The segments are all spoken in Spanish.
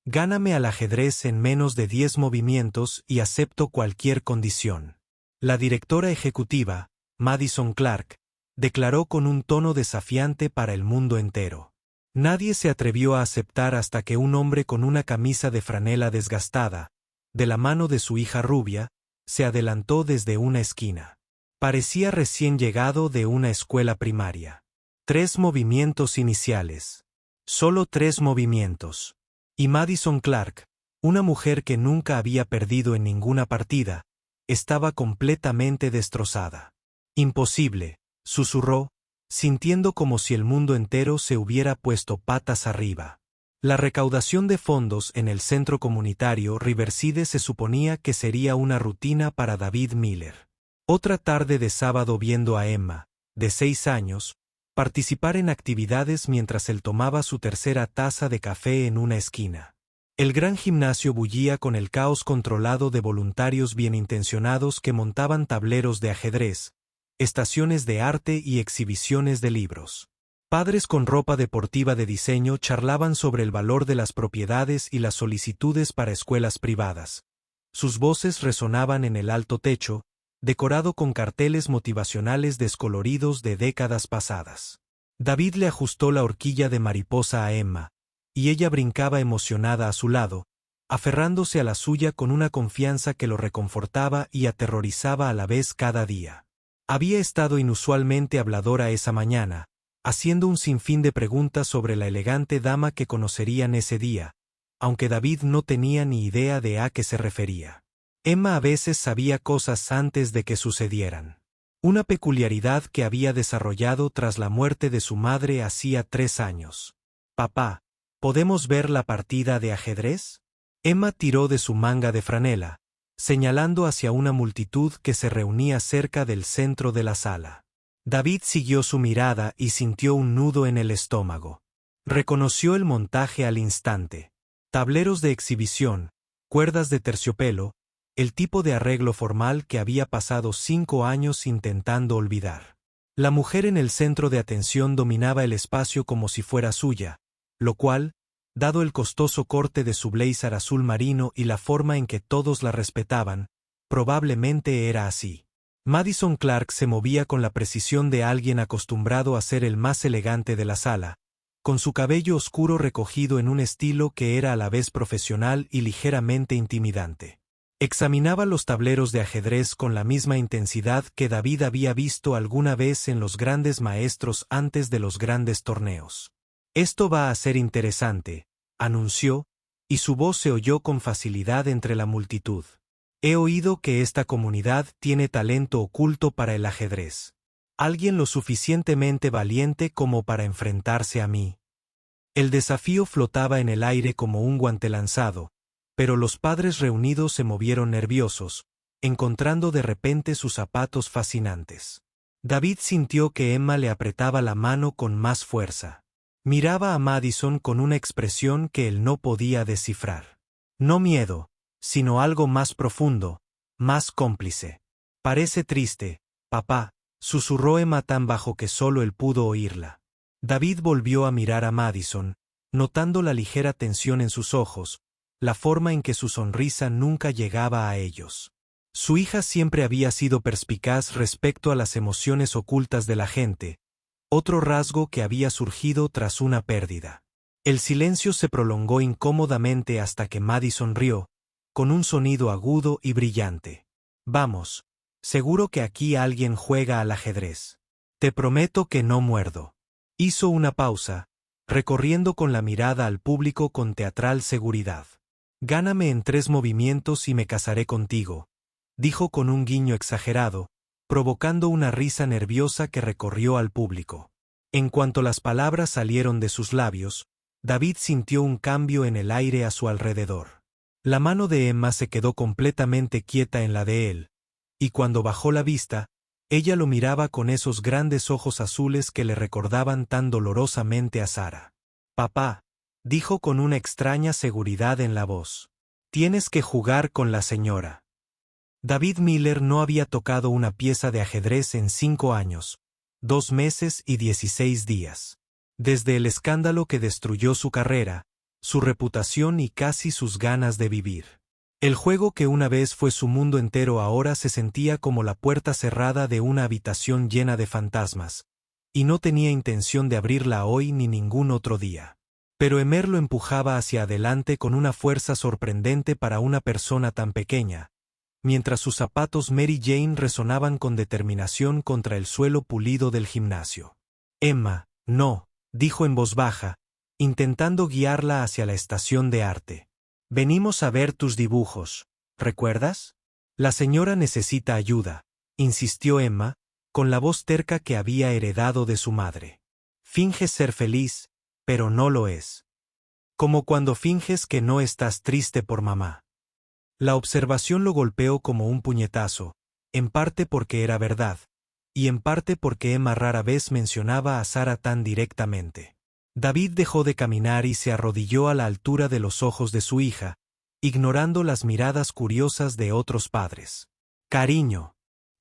Gáname al ajedrez en menos de 10 movimientos y acepto cualquier condición. La directora ejecutiva, Madison Clark, declaró con un tono desafiante para el mundo entero. Nadie se atrevió a aceptar hasta que un hombre con una camisa de franela desgastada, de la mano de su hija rubia, se adelantó desde una esquina. Parecía recién llegado de una escuela primaria. 3 movimientos iniciales. Solo 3 movimientos. Y Madison Clark, una mujer que nunca había perdido en ninguna partida, estaba completamente destrozada. Imposible, susurró, sintiendo como si el mundo entero se hubiera puesto patas arriba. La recaudación de fondos en el centro comunitario Riverside se suponía que sería una rutina para David Miller. Otra tarde de sábado viendo a Emma, de 6 años, participar en actividades mientras él tomaba su tercera taza de café en una esquina. El gran gimnasio bullía con el caos controlado de voluntarios bienintencionados que montaban tableros de ajedrez, estaciones de arte y exhibiciones de libros. Padres con ropa deportiva de diseño charlaban sobre el valor de las propiedades y las solicitudes para escuelas privadas. Sus voces resonaban en el alto techo, decorado con carteles motivacionales descoloridos de décadas pasadas. David le ajustó la horquilla de mariposa a Emma, y ella brincaba emocionada a su lado, aferrándose a la suya con una confianza que lo reconfortaba y aterrorizaba a la vez cada día. Había estado inusualmente habladora esa mañana, haciendo un sinfín de preguntas sobre la elegante dama que conocerían ese día, aunque David no tenía ni idea de a qué se refería. Emma a veces sabía cosas antes de que sucedieran. Una peculiaridad que había desarrollado tras la muerte de su madre hacía 3 años. «Papá, ¿podemos ver la partida de ajedrez?». Emma tiró de su manga de franela, señalando hacia una multitud que se reunía cerca del centro de la sala. David siguió su mirada y sintió un nudo en el estómago. Reconoció el montaje al instante. Tableros de exhibición, cuerdas de terciopelo, el tipo de arreglo formal que había pasado 5 años intentando olvidar. La mujer en el centro de atención dominaba el espacio como si fuera suya, lo cual, dado el costoso corte de su blazer azul marino y la forma en que todos la respetaban, probablemente era así. Madison Clark se movía con la precisión de alguien acostumbrado a ser el más elegante de la sala, con su cabello oscuro recogido en un estilo que era a la vez profesional y ligeramente intimidante. Examinaba los tableros de ajedrez con la misma intensidad que David había visto alguna vez en los grandes maestros antes de los grandes torneos. «Esto va a ser interesante», anunció, y su voz se oyó con facilidad entre la multitud. «He oído que esta comunidad tiene talento oculto para el ajedrez. Alguien lo suficientemente valiente como para enfrentarse a mí». El desafío flotaba en el aire como un guante lanzado, pero los padres reunidos se movieron nerviosos, encontrando de repente sus zapatos fascinantes. David sintió que Emma le apretaba la mano con más fuerza. Miraba a Madison con una expresión que él no podía descifrar. No miedo, sino algo más profundo, más cómplice. «Parece triste, papá», susurró Emma tan bajo que solo él pudo oírla. David volvió a mirar a Madison, notando la ligera tensión en sus ojos, la forma en que su sonrisa nunca llegaba a ellos. Su hija siempre había sido perspicaz respecto a las emociones ocultas de la gente, otro rasgo que había surgido tras una pérdida. El silencio se prolongó incómodamente hasta que Madison rió, con un sonido agudo y brillante. «Vamos, seguro que aquí alguien juega al ajedrez. Te prometo que no muerdo». Hizo una pausa, recorriendo con la mirada al público con teatral seguridad. «Gáname en 3 movimientos y me casaré contigo», dijo con un guiño exagerado, provocando una risa nerviosa que recorrió al público. En cuanto las palabras salieron de sus labios, David sintió un cambio en el aire a su alrededor. La mano de Emma se quedó completamente quieta en la de él, y cuando bajó la vista, ella lo miraba con esos grandes ojos azules que le recordaban tan dolorosamente a Sara. «Papá», dijo con una extraña seguridad en la voz, «tienes que jugar con la señora». David Miller no había tocado una pieza de ajedrez en 5 años, 2 meses y 16 días. Desde el escándalo que destruyó su carrera, su reputación y casi sus ganas de vivir. El juego que una vez fue su mundo entero ahora se sentía como la puerta cerrada de una habitación llena de fantasmas, y no tenía intención de abrirla hoy ni ningún otro día. Pero Emer lo empujaba hacia adelante con una fuerza sorprendente para una persona tan pequeña, mientras sus zapatos Mary Jane resonaban con determinación contra el suelo pulido del gimnasio. Emma, no, dijo en voz baja, intentando guiarla hacia la estación de arte. Venimos a ver tus dibujos, ¿recuerdas? La señora necesita ayuda, insistió Emma, con la voz terca que había heredado de su madre. Finges ser feliz, pero no lo es. Como cuando finges que no estás triste por mamá. La observación lo golpeó como un puñetazo, en parte porque era verdad, y en parte porque Emma rara vez mencionaba a Sara tan directamente. David dejó de caminar y se arrodilló a la altura de los ojos de su hija, ignorando las miradas curiosas de otros padres. Cariño,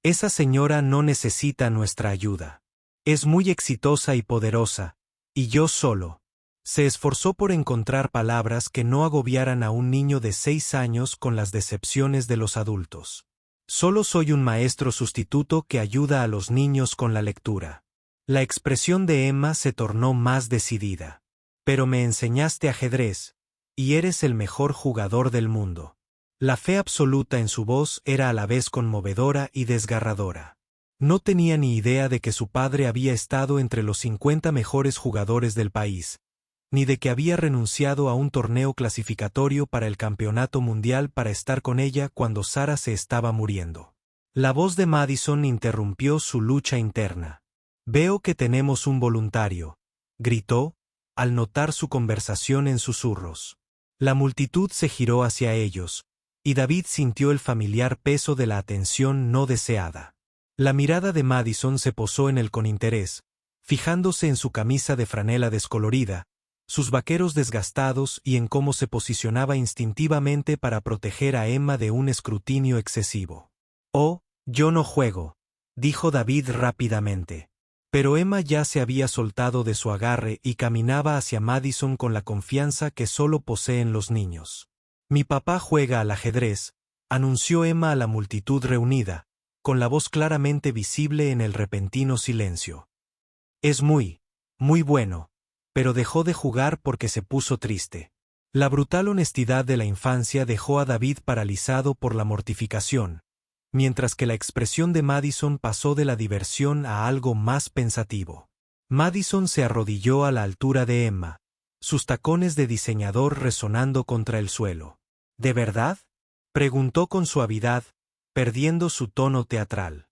esa señora no necesita nuestra ayuda. Es muy exitosa y poderosa, y yo solo. Se esforzó por encontrar palabras que no agobiaran a un niño de 6 años con las decepciones de los adultos. Solo soy un maestro sustituto que ayuda a los niños con la lectura. La expresión de Emma se tornó más decidida. Pero me enseñaste ajedrez, y eres el mejor jugador del mundo. La fe absoluta en su voz era a la vez conmovedora y desgarradora. No tenía ni idea de que su padre había estado entre los 50 mejores jugadores del país, ni de que había renunciado a un torneo clasificatorio para el campeonato mundial para estar con ella cuando Sara se estaba muriendo. La voz de Madison interrumpió su lucha interna. Veo que tenemos un voluntario, gritó, al notar su conversación en susurros. La multitud se giró hacia ellos, y David sintió el familiar peso de la atención no deseada. La mirada de Madison se posó en él con interés, fijándose en su camisa de franela descolorida, sus vaqueros desgastados y en cómo se posicionaba instintivamente para proteger a Emma de un escrutinio excesivo. Oh, yo no juego, dijo David rápidamente. Pero Emma ya se había soltado de su agarre y caminaba hacia Madison con la confianza que solo poseen los niños. Mi papá juega al ajedrez, anunció Emma a la multitud reunida, con la voz claramente visible en el repentino silencio. Es muy bueno, pero dejó de jugar porque se puso triste. La brutal honestidad de la infancia dejó a David paralizado por la mortificación, mientras que la expresión de Madison pasó de la diversión a algo más pensativo. Madison se arrodilló a la altura de Emma, sus tacones de diseñador resonando contra el suelo. ¿De verdad?, preguntó con suavidad, perdiendo su tono teatral.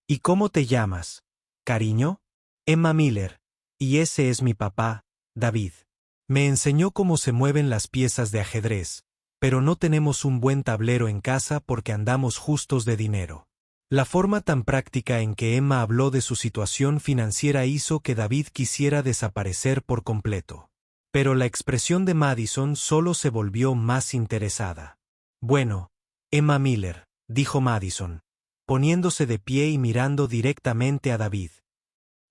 ¿Y cómo te llamas, cariño? Emma Miller, y ese es mi papá, David. Me enseñó cómo se mueven las piezas de ajedrez, pero no tenemos un buen tablero en casa porque andamos justos de dinero. La forma tan práctica en que Emma habló de su situación financiera hizo que David quisiera desaparecer por completo. Pero la expresión de Madison solo se volvió más interesada. Bueno, Emma Miller, dijo Madison, poniéndose de pie y mirando directamente a David.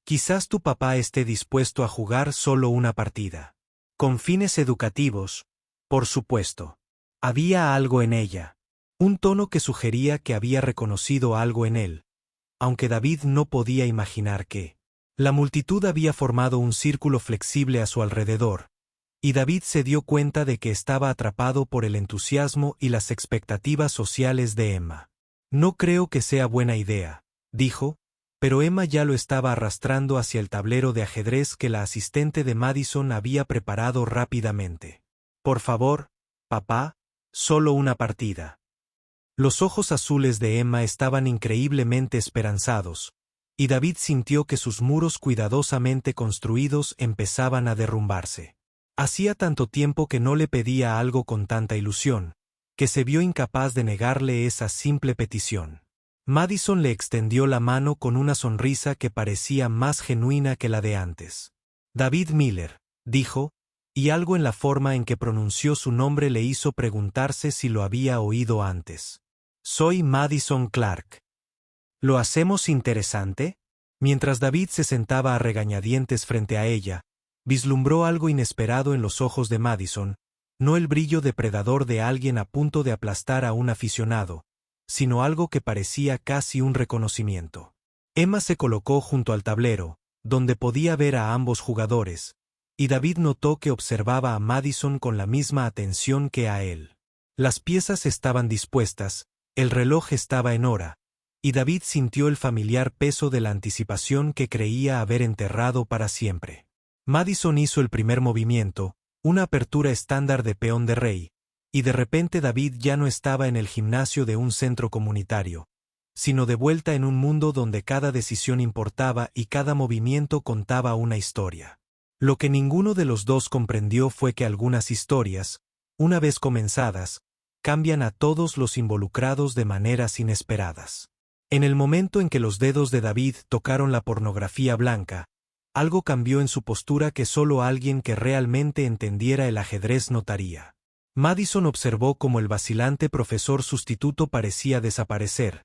Quizás tu papá esté dispuesto a jugar solo una partida. Con fines educativos, por supuesto. Había algo en ella, un tono que sugería que había reconocido algo en él, aunque David no podía imaginar qué. La multitud había formado un círculo flexible a su alrededor, y David se dio cuenta de que estaba atrapado por el entusiasmo y las expectativas sociales de Emma. No creo que sea buena idea, dijo, pero Emma ya lo estaba arrastrando hacia el tablero de ajedrez que la asistente de Madison había preparado rápidamente. Por favor, papá, solo una partida. Los ojos azules de Emma estaban increíblemente esperanzados, y David sintió que sus muros cuidadosamente construidos empezaban a derrumbarse. Hacía tanto tiempo que no le pedía algo con tanta ilusión, que se vio incapaz de negarle esa simple petición. Madison le extendió la mano con una sonrisa que parecía más genuina que la de antes. David Miller, dijo, y algo en la forma en que pronunció su nombre le hizo preguntarse si lo había oído antes. Soy Madison Clark. ¿Lo hacemos interesante? Mientras David se sentaba a regañadientes frente a ella, Vislumbró algo inesperado en los ojos de Madison, no el brillo depredador de alguien a punto de aplastar a un aficionado, sino algo que parecía casi un reconocimiento. Emma se colocó junto al tablero, donde podía ver a ambos jugadores, y David notó que observaba a Madison con la misma atención que a él. Las piezas estaban dispuestas, el reloj estaba en hora, y David sintió el familiar peso de la anticipación que creía haber enterrado para siempre. Madison hizo el primer movimiento, una apertura estándar de peón de rey, y de repente David ya no estaba en el gimnasio de un centro comunitario, sino de vuelta en un mundo donde cada decisión importaba y cada movimiento contaba una historia. Lo que ninguno de los dos comprendió fue que algunas historias, una vez comenzadas, cambian a todos los involucrados de maneras inesperadas. En el momento en que los dedos de David tocaron la pornografía blanca, algo cambió en su postura que solo alguien que realmente entendiera el ajedrez notaría. Madison observó cómo el vacilante profesor sustituto parecía desaparecer,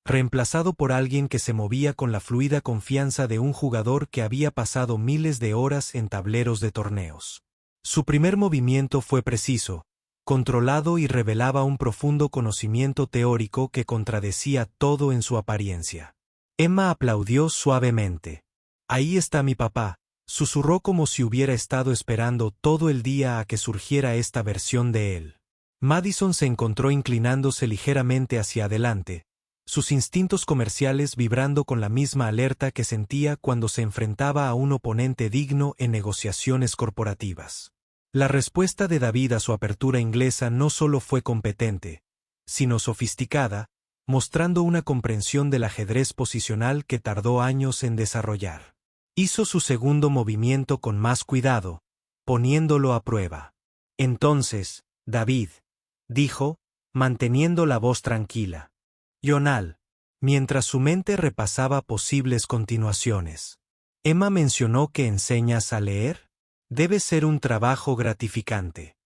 reemplazado por alguien que se movía con la fluida confianza de un jugador que había pasado miles de horas en tableros de torneos. Su primer movimiento fue preciso, controlado y revelaba un profundo conocimiento teórico que contradecía todo en su apariencia. Emma aplaudió suavemente. «Ahí está mi papá», susurró como si hubiera estado esperando todo el día a que surgiera esta versión de él. Madison se encontró inclinándose ligeramente hacia adelante, sus instintos comerciales vibrando con la misma alerta que sentía cuando se enfrentaba a un oponente digno en negociaciones corporativas. La respuesta de David a su apertura inglesa no solo fue competente, sino sofisticada, mostrando una comprensión del ajedrez posicional que tardó años en desarrollar. Hizo su segundo movimiento con más cuidado, poniéndolo a prueba. «Entonces, David», dijo, manteniendo la voz tranquila. «Jonal», mientras su mente repasaba posibles continuaciones. «Emma mencionó que enseñas a leer. Debe ser un trabajo gratificante».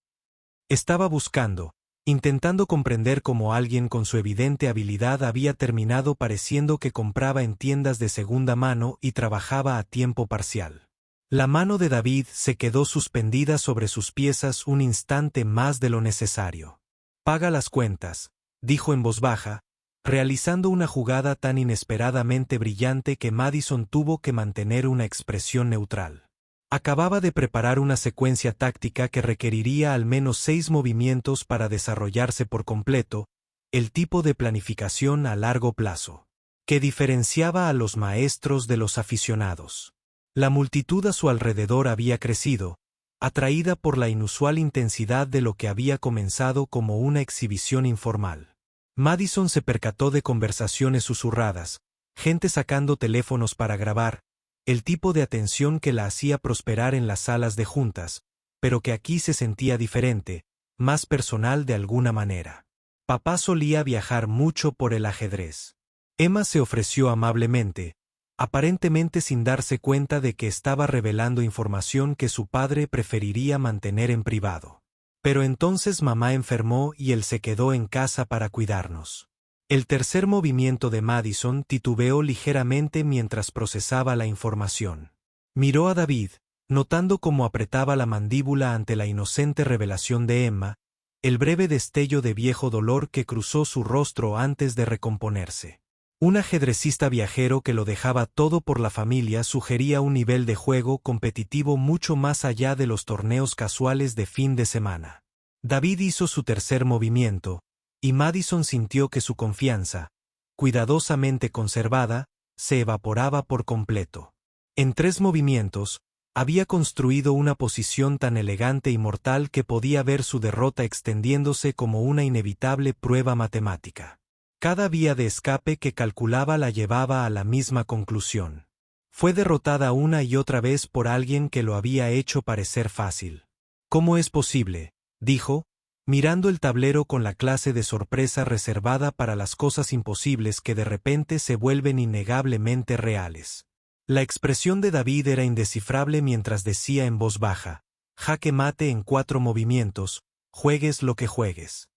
Estaba buscando, intentando comprender cómo alguien con su evidente habilidad había terminado pareciendo que compraba en tiendas de segunda mano y trabajaba a tiempo parcial. La mano de David se quedó suspendida sobre sus piezas un instante más de lo necesario. «Paga las cuentas», dijo en voz baja, realizando una jugada tan inesperadamente brillante que Madison tuvo que mantener una expresión neutral. Acababa de preparar una secuencia táctica que requeriría al menos 6 movimientos para desarrollarse por completo, el tipo de planificación a largo plazo, que diferenciaba a los maestros de los aficionados. La multitud a su alrededor había crecido, atraída por la inusual intensidad de lo que había comenzado como una exhibición informal. Madison se percató de conversaciones susurradas, gente sacando teléfonos para grabar, el tipo de atención que la hacía prosperar en las salas de juntas, pero que aquí se sentía diferente, más personal de alguna manera. Papá solía viajar mucho por el ajedrez. Emma se ofreció amablemente, aparentemente sin darse cuenta de que estaba revelando información que su padre preferiría mantener en privado. Pero entonces mamá enfermó y él se quedó en casa para cuidarnos. El tercer movimiento de Madison titubeó ligeramente mientras procesaba la información. Miró a David, notando cómo apretaba la mandíbula ante la inocente revelación de Emma, el breve destello de viejo dolor que cruzó su rostro antes de recomponerse. Un ajedrecista viajero que lo dejaba todo por la familia sugería un nivel de juego competitivo mucho más allá de los torneos casuales de fin de semana. David hizo su tercer movimiento, y Madison sintió que su confianza, cuidadosamente conservada, se evaporaba por completo. En 3 movimientos, había construido una posición tan elegante y mortal que podía ver su derrota extendiéndose como una inevitable prueba matemática. Cada vía de escape que calculaba la llevaba a la misma conclusión. Fue derrotada una y otra vez por alguien que lo había hecho parecer fácil. «¿Cómo es posible?», dijo, mirando el tablero con la clase de sorpresa reservada para las cosas imposibles que de repente se vuelven innegablemente reales. La expresión de David era indescifrable mientras decía en voz baja, «Jaque mate en 4 movimientos, juegues lo que juegues».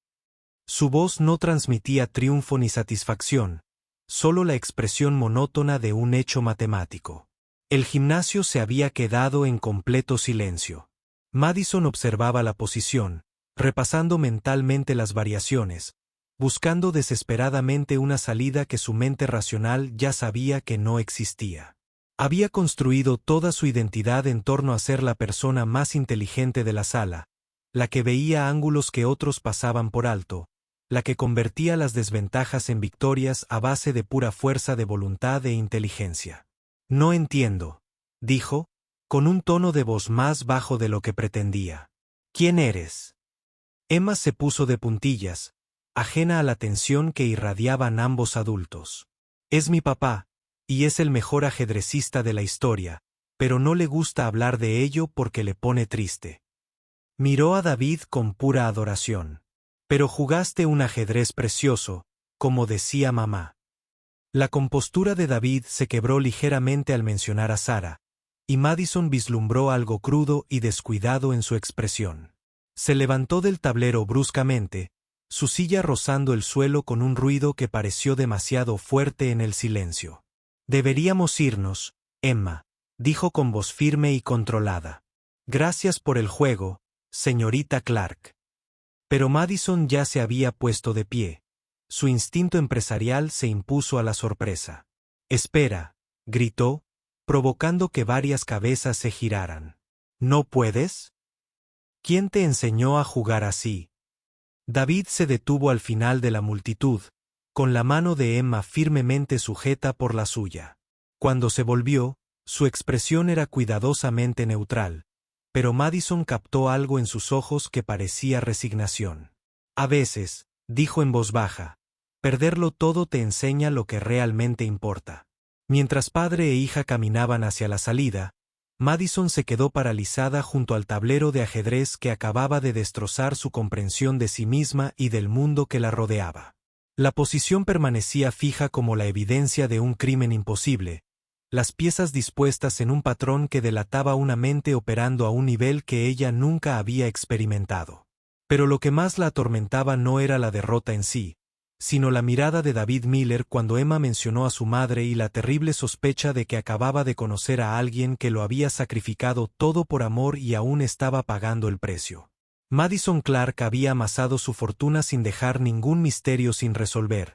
Su voz no transmitía triunfo ni satisfacción, solo la expresión monótona de un hecho matemático. El gimnasio se había quedado en completo silencio. Madison observaba la posición, repasando mentalmente las variaciones, buscando desesperadamente una salida que su mente racional ya sabía que no existía. Había construido toda su identidad en torno a ser la persona más inteligente de la sala, la que veía ángulos que otros pasaban por alto, la que convertía las desventajas en victorias a base de pura fuerza de voluntad e inteligencia. No entiendo, dijo, con un tono de voz más bajo de lo que pretendía. ¿Quién eres? Emma se puso de puntillas, ajena a la tensión que irradiaban ambos adultos. Es mi papá, y es el mejor ajedrecista de la historia, pero no le gusta hablar de ello porque le pone triste. Miró a David con pura adoración. Pero jugaste un ajedrez precioso, como decía mamá. La compostura de David se quebró ligeramente al mencionar a Sara, y Madison vislumbró algo crudo y descuidado en su expresión. Se levantó del tablero bruscamente, su silla rozando el suelo con un ruido que pareció demasiado fuerte en el silencio. Deberíamos irnos, Emma, dijo con voz firme y controlada. Gracias por el juego, señorita Clark. Pero Madison ya se había puesto de pie. Su instinto empresarial se impuso a la sorpresa. Espera, gritó, provocando que varias cabezas se giraran. ¿No puedes? ¿Quién te enseñó a jugar así? David se detuvo al final de la multitud, con la mano de Emma firmemente sujeta por la suya. Cuando se volvió, su expresión era cuidadosamente neutral, pero Madison captó algo en sus ojos que parecía resignación. A veces, dijo en voz baja, perderlo todo te enseña lo que realmente importa. Mientras padre e hija caminaban hacia la salida, Madison se quedó paralizada junto al tablero de ajedrez que acababa de destrozar su comprensión de sí misma y del mundo que la rodeaba. La posición permanecía fija como la evidencia de un crimen imposible, las piezas dispuestas en un patrón que delataba una mente operando a un nivel que ella nunca había experimentado. Pero lo que más la atormentaba no era la derrota en sí, sino la mirada de David Miller cuando Emma mencionó a su madre y la terrible sospecha de que acababa de conocer a alguien que lo había sacrificado todo por amor y aún estaba pagando el precio. Madison Clark había amasado su fortuna sin dejar ningún misterio sin resolver,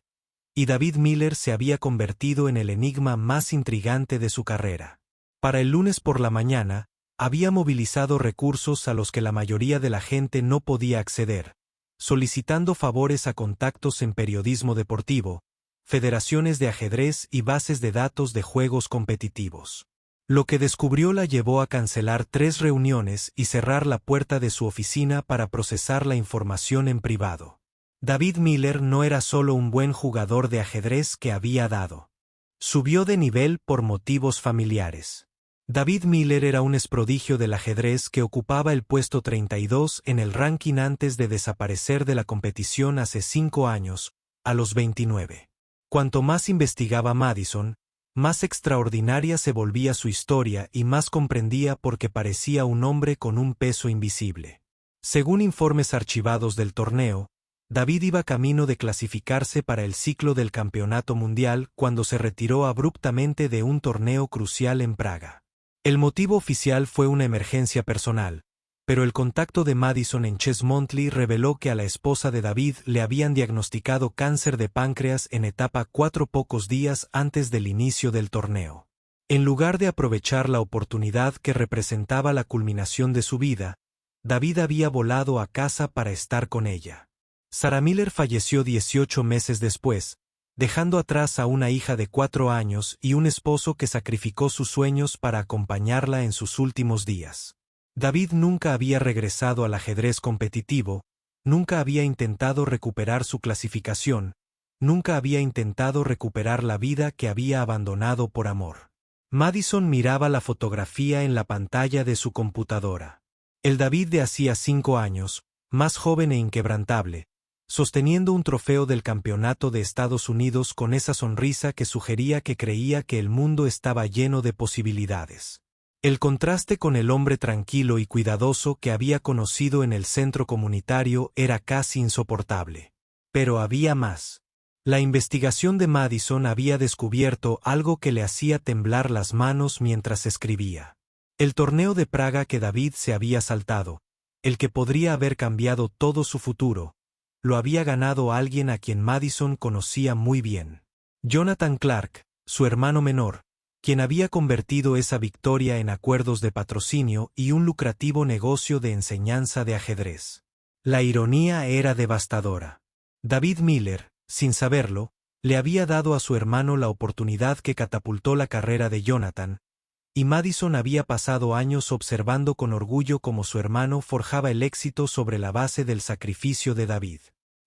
y David Miller se había convertido en el enigma más intrigante de su carrera. Para el lunes por la mañana, había movilizado recursos a los que la mayoría de la gente no podía acceder, solicitando favores a contactos en periodismo deportivo, federaciones de ajedrez y bases de datos de juegos competitivos. Lo que descubrió la llevó a cancelar 3 reuniones y cerrar la puerta de su oficina para procesar la información en privado. David Miller no era solo un buen jugador de ajedrez que había dado. Subió de nivel por motivos familiares. David Miller era un exprodigio del ajedrez que ocupaba el puesto 32 en el ranking antes de desaparecer de la competición hace 5 años, a los 29. Cuanto más investigaba Madison, más extraordinaria se volvía su historia y más comprendía por qué parecía un hombre con un peso invisible. Según informes archivados del torneo, David iba camino de clasificarse para el ciclo del Campeonato Mundial cuando se retiró abruptamente de un torneo crucial en Praga. El motivo oficial fue una emergencia personal, pero el contacto de Madison en Chess Monthly reveló que a la esposa de David le habían diagnosticado cáncer de páncreas en etapa 4 pocos días antes del inicio del torneo. En lugar de aprovechar la oportunidad que representaba la culminación de su vida, David había volado a casa para estar con ella. Sarah Miller falleció 18 meses después, dejando atrás a una hija de 4 años y un esposo que sacrificó sus sueños para acompañarla en sus últimos días. David nunca había regresado al ajedrez competitivo, nunca había intentado recuperar su clasificación, nunca había intentado recuperar la vida que había abandonado por amor. Madison miraba la fotografía en la pantalla de su computadora. El David de hacía 5 años, más joven e inquebrantable, sosteniendo un trofeo del Campeonato de Estados Unidos con esa sonrisa que sugería que creía que el mundo estaba lleno de posibilidades. El contraste con el hombre tranquilo y cuidadoso que había conocido en el centro comunitario era casi insoportable. Pero había más. La investigación de Madison había descubierto algo que le hacía temblar las manos mientras escribía. El torneo de Praga que David se había saltado, el que podría haber cambiado todo su futuro, lo había ganado alguien a quien Madison conocía muy bien. Jonathan Clark, su hermano menor, quien había convertido esa victoria en acuerdos de patrocinio y un lucrativo negocio de enseñanza de ajedrez. La ironía era devastadora. David Miller, sin saberlo, le había dado a su hermano la oportunidad que catapultó la carrera de Jonathan, y Madison había pasado años observando con orgullo cómo su hermano forjaba el éxito sobre la base del sacrificio de David.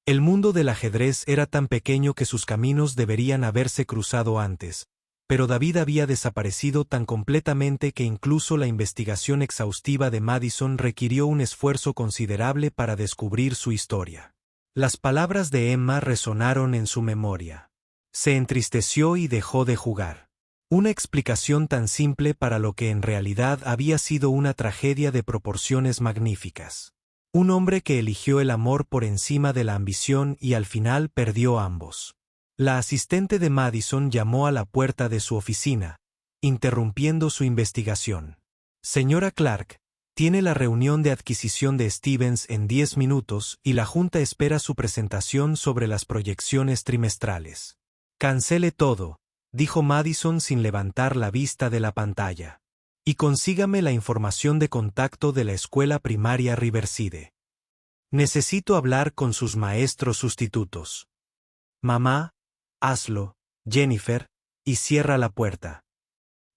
El mundo del ajedrez era tan pequeño que sus caminos deberían haberse cruzado antes, pero David había desaparecido tan completamente que incluso la investigación exhaustiva de Madison requirió un esfuerzo considerable para descubrir su historia. Las palabras de Emma resonaron en su memoria. Se entristeció y dejó de jugar. Una explicación tan simple para lo que en realidad había sido una tragedia de proporciones magníficas. Un hombre que eligió el amor por encima de la ambición y al final perdió ambos. La asistente de Madison llamó a la puerta de su oficina, interrumpiendo su investigación. Señora Clark, tiene la reunión de adquisición de Stevens en 10 minutos y la junta espera su presentación sobre las proyecciones trimestrales. Cancele todo, dijo Madison sin levantar la vista de la pantalla. Y consígame la información de contacto de la escuela primaria Riverside. Necesito hablar con sus maestros sustitutos. Mamá, hazlo, Jennifer, y cierra la puerta.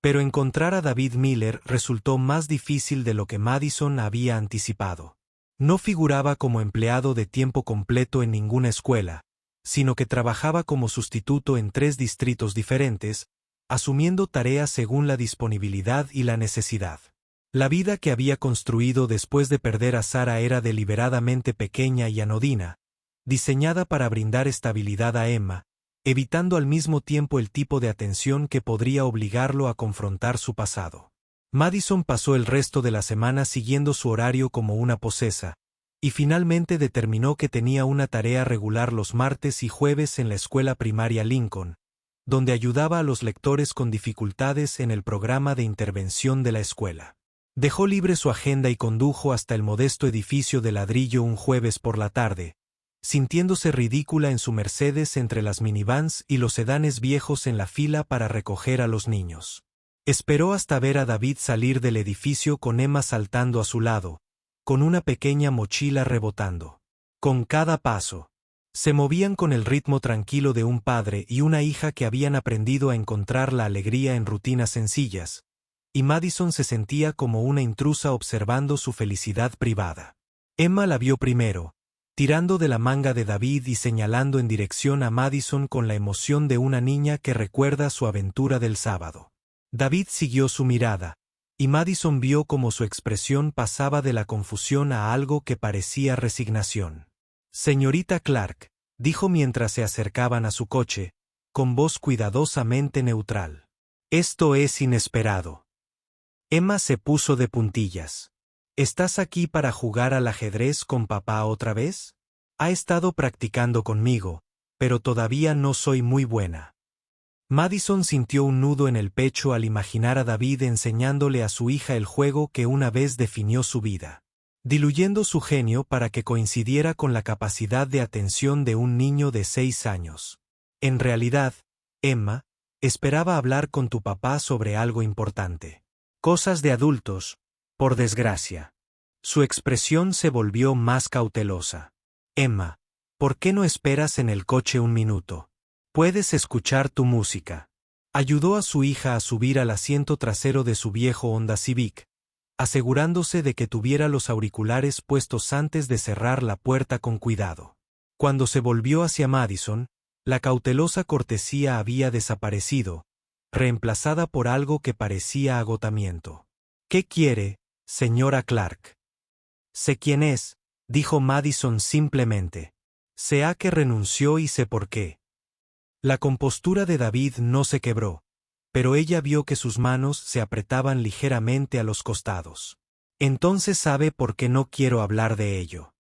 Pero encontrar a David Miller resultó más difícil de lo que Madison había anticipado. No figuraba como empleado de tiempo completo en ninguna escuela, sino que trabajaba como sustituto en 3 distritos diferentes, asumiendo tareas según la disponibilidad y la necesidad. La vida que había construido después de perder a Sarah era deliberadamente pequeña y anodina, diseñada para brindar estabilidad a Emma, evitando al mismo tiempo el tipo de atención que podría obligarlo a confrontar su pasado. Madison pasó el resto de la semana siguiendo su horario como una posesa, y finalmente determinó que tenía una tarea regular los martes y jueves en la escuela primaria Lincoln, donde ayudaba a los lectores con dificultades en el programa de intervención de la escuela. Dejó libre su agenda y condujo hasta el modesto edificio de ladrillo un jueves por la tarde, sintiéndose ridícula en su Mercedes entre las minivans y los sedanes viejos en la fila para recoger a los niños. Esperó hasta ver a David salir del edificio con Emma saltando a su lado, con una pequeña mochila rebotando. Con cada paso, se movían con el ritmo tranquilo de un padre y una hija que habían aprendido a encontrar la alegría en rutinas sencillas, y Madison se sentía como una intrusa observando su felicidad privada. Emma la vio primero, tirando de la manga de David y señalando en dirección a Madison con la emoción de una niña que recuerda su aventura del sábado. David siguió su mirada, y Madison vio cómo su expresión pasaba de la confusión a algo que parecía resignación. Señorita Clark, dijo mientras se acercaban a su coche, con voz cuidadosamente neutral. Esto es inesperado. Emma se puso de puntillas. ¿Estás aquí para jugar al ajedrez con papá otra vez? Ha estado practicando conmigo, pero todavía no soy muy buena. Madison sintió un nudo en el pecho al imaginar a David enseñándole a su hija el juego que una vez definió su vida, diluyendo su genio para que coincidiera con la capacidad de atención de un niño de 6 años. En realidad, Emma, esperaba hablar con tu papá sobre algo importante. Cosas de adultos, por desgracia. Su expresión se volvió más cautelosa. Emma, ¿por qué no esperas en el coche un minuto? Puedes escuchar tu música. Ayudó a su hija a subir al asiento trasero de su viejo Honda Civic, asegurándose de que tuviera los auriculares puestos antes de cerrar la puerta con cuidado. Cuando se volvió hacia Madison, la cautelosa cortesía había desaparecido, reemplazada por algo que parecía agotamiento. ¿Qué quiere, señora Clark? Sé quién es, dijo Madison simplemente. Sé a que renunció y sé por qué. La compostura de David no se quebró, pero ella vio que sus manos se apretaban ligeramente a los costados. Entonces sabe por qué no quiero hablar de ello.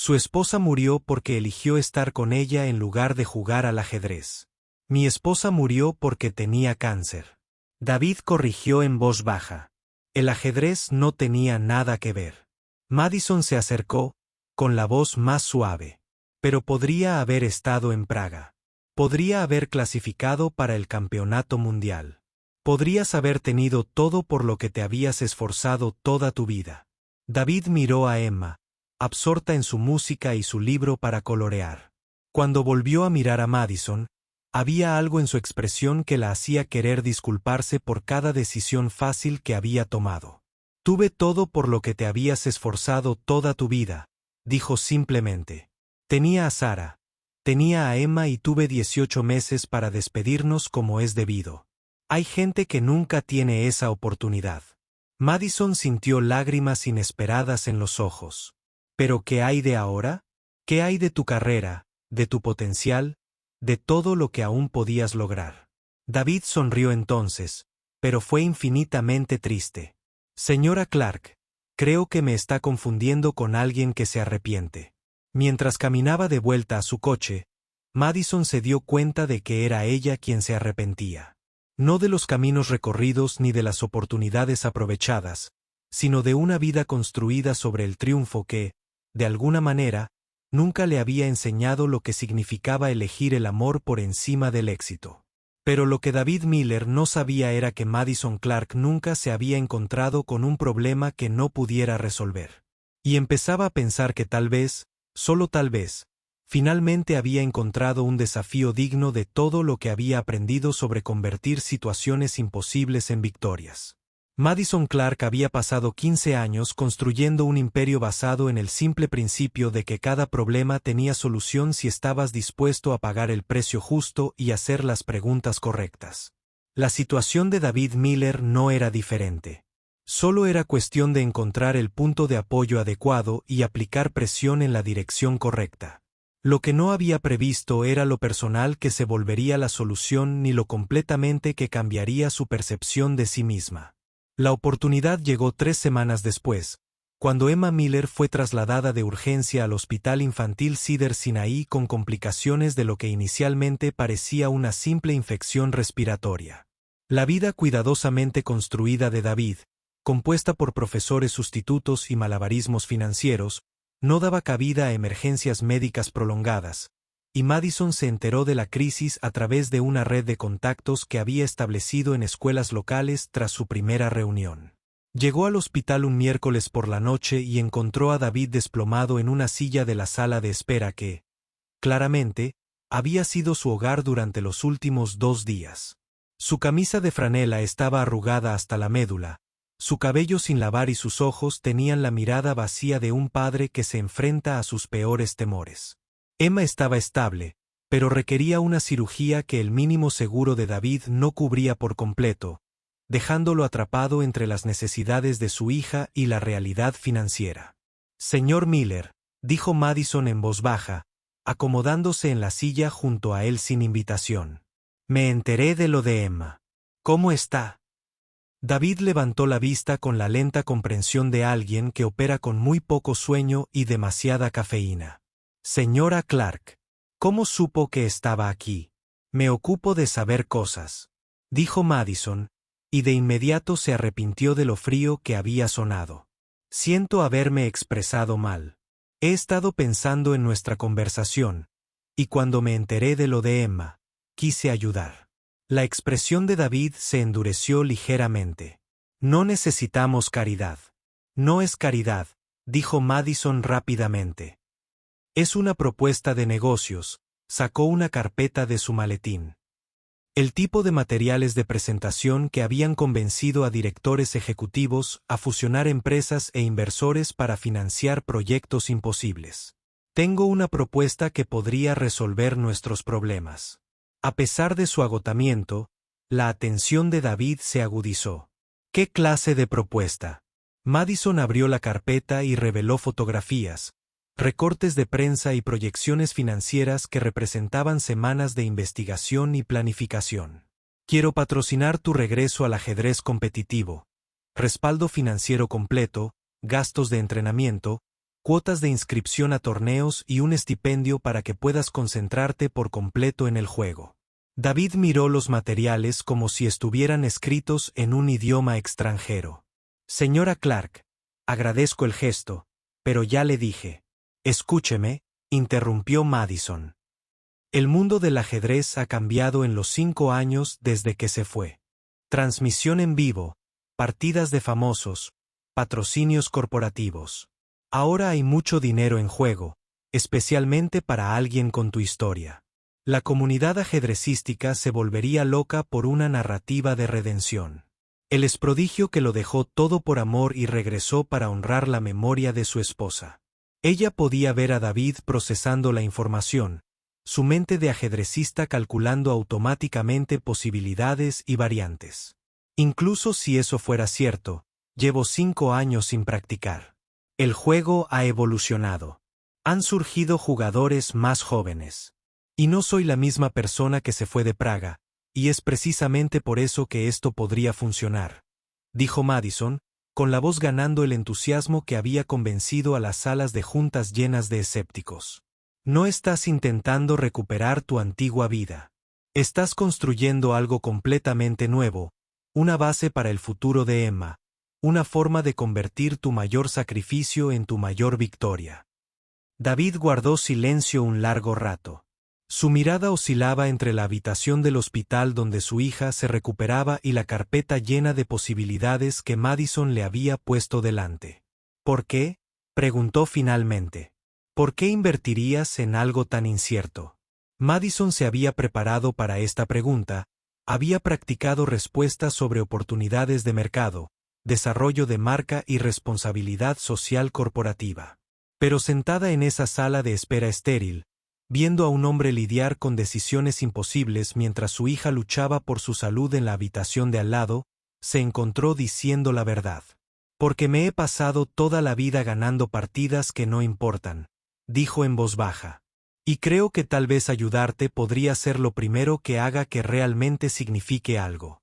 Su esposa murió porque eligió estar con ella en lugar de jugar al ajedrez. Mi esposa murió porque tenía cáncer. David corrigió en voz baja. El ajedrez no tenía nada que ver. Madison se acercó, con la voz más suave. Pero podría haber estado en Praga. Podría haber clasificado para el campeonato mundial. Podrías haber tenido todo por lo que te habías esforzado toda tu vida. David miró a Emma, absorta en su música y su libro para colorear. Cuando volvió a mirar a Madison, había algo en su expresión que la hacía querer disculparse por cada decisión fácil que había tomado. Tuve todo por lo que te habías esforzado toda tu vida, dijo simplemente. Tenía a Sara, tenía a Emma y tuve 18 meses para despedirnos como es debido. Hay gente que nunca tiene esa oportunidad. Madison sintió lágrimas inesperadas en los ojos. ¿Pero qué hay de ahora? ¿Qué hay de tu carrera, de tu potencial, de todo lo que aún podías lograr? David sonrió entonces, pero fue infinitamente triste. Señora Clark, creo que me está confundiendo con alguien que se arrepiente. Mientras caminaba de vuelta a su coche, Madison se dio cuenta de que era ella quien se arrepentía. No de los caminos recorridos ni de las oportunidades aprovechadas, sino de una vida construida sobre el triunfo que, de alguna manera, nunca le había enseñado lo que significaba elegir el amor por encima del éxito. Pero lo que David Miller no sabía era que Madison Clark nunca se había encontrado con un problema que no pudiera resolver. Y empezaba a pensar que tal vez, solo tal vez, finalmente había encontrado un desafío digno de todo lo que había aprendido sobre convertir situaciones imposibles en victorias. Madison Clark había pasado 15 años construyendo un imperio basado en el simple principio de que cada problema tenía solución si estabas dispuesto a pagar el precio justo y hacer las preguntas correctas. La situación de David Miller no era diferente. Solo era cuestión de encontrar el punto de apoyo adecuado y aplicar presión en la dirección correcta. Lo que no había previsto era lo personal que se volvería la solución ni lo completamente que cambiaría su percepción de sí misma. La oportunidad llegó 3 semanas después, cuando Emma Miller fue trasladada de urgencia al Hospital Infantil Cedar Sinai con complicaciones de lo que inicialmente parecía una simple infección respiratoria. La vida cuidadosamente construida de David, compuesta por profesores sustitutos y malabarismos financieros, no daba cabida a emergencias médicas prolongadas, y Madison se enteró de la crisis a través de una red de contactos que había establecido en escuelas locales tras su primera reunión. Llegó al hospital un miércoles por la noche y encontró a David desplomado en una silla de la sala de espera que, claramente, había sido su hogar durante los últimos 2 días. Su camisa de franela estaba arrugada hasta la médula, su cabello sin lavar y sus ojos tenían la mirada vacía de un padre que se enfrenta a sus peores temores. Emma estaba estable, pero requería una cirugía que el mínimo seguro de David no cubría por completo, dejándolo atrapado entre las necesidades de su hija y la realidad financiera. Señor Miller, dijo Madison en voz baja, acomodándose en la silla junto a él sin invitación. Me enteré de lo de Emma. ¿Cómo está? David levantó la vista con la lenta comprensión de alguien que opera con muy poco sueño y demasiada cafeína. Señora Clark, ¿cómo supo que estaba aquí? Me ocupo de saber cosas, dijo Madison, y de inmediato se arrepintió de lo frío que había sonado. Siento haberme expresado mal. He estado pensando en nuestra conversación, y cuando me enteré de lo de Emma, quise ayudar. La expresión de David se endureció ligeramente. No necesitamos caridad. No es caridad, dijo Madison rápidamente. Es una propuesta de negocios, sacó una carpeta de su maletín. El tipo de materiales de presentación que habían convencido a directores ejecutivos a fusionar empresas e inversores para financiar proyectos imposibles. Tengo una propuesta que podría resolver nuestros problemas. A pesar de su agotamiento, la atención de David se agudizó. ¿Qué clase de propuesta? Madison abrió la carpeta y reveló fotografías, recortes de prensa y proyecciones financieras que representaban semanas de investigación y planificación. Quiero patrocinar tu regreso al ajedrez competitivo, respaldo financiero completo, gastos de entrenamiento, cuotas de inscripción a torneos y un estipendio para que puedas concentrarte por completo en el juego. David miró los materiales como si estuvieran escritos en un idioma extranjero. Señora Clark, agradezco el gesto, pero ya le dije. Escúcheme, interrumpió Madison. El mundo del ajedrez ha cambiado en los 5 años desde que se fue. Transmisión en vivo, partidas de famosos, patrocinios corporativos. Ahora hay mucho dinero en juego, especialmente para alguien con tu historia. La comunidad ajedrecística se volvería loca por una narrativa de redención. El exprodigio que lo dejó todo por amor y regresó para honrar la memoria de su esposa. Ella podía ver a David procesando la información, su mente de ajedrecista calculando automáticamente posibilidades y variantes. Incluso si eso fuera cierto, llevo 5 años sin practicar. El juego ha evolucionado. Han surgido jugadores más jóvenes. Y no soy la misma persona que se fue de Praga, y es precisamente por eso que esto podría funcionar, dijo Madison, con la voz ganando el entusiasmo que había convencido a las salas de juntas llenas de escépticos. No estás intentando recuperar tu antigua vida. Estás construyendo algo completamente nuevo, una base para el futuro de Emma, una forma de convertir tu mayor sacrificio en tu mayor victoria. David guardó silencio un largo rato. Su mirada oscilaba entre la habitación del hospital donde su hija se recuperaba y la carpeta llena de posibilidades que Madison le había puesto delante. ¿Por qué?, preguntó finalmente. ¿Por qué invertirías en algo tan incierto? Madison se había preparado para esta pregunta, había practicado respuestas sobre oportunidades de mercado, desarrollo de marca y responsabilidad social corporativa. Pero sentada en esa sala de espera estéril, viendo a un hombre lidiar con decisiones imposibles mientras su hija luchaba por su salud en la habitación de al lado, se encontró diciendo la verdad. Porque me he pasado toda la vida ganando partidas que no importan, dijo en voz baja. Y creo que tal vez ayudarte podría ser lo primero que haga que realmente signifique algo.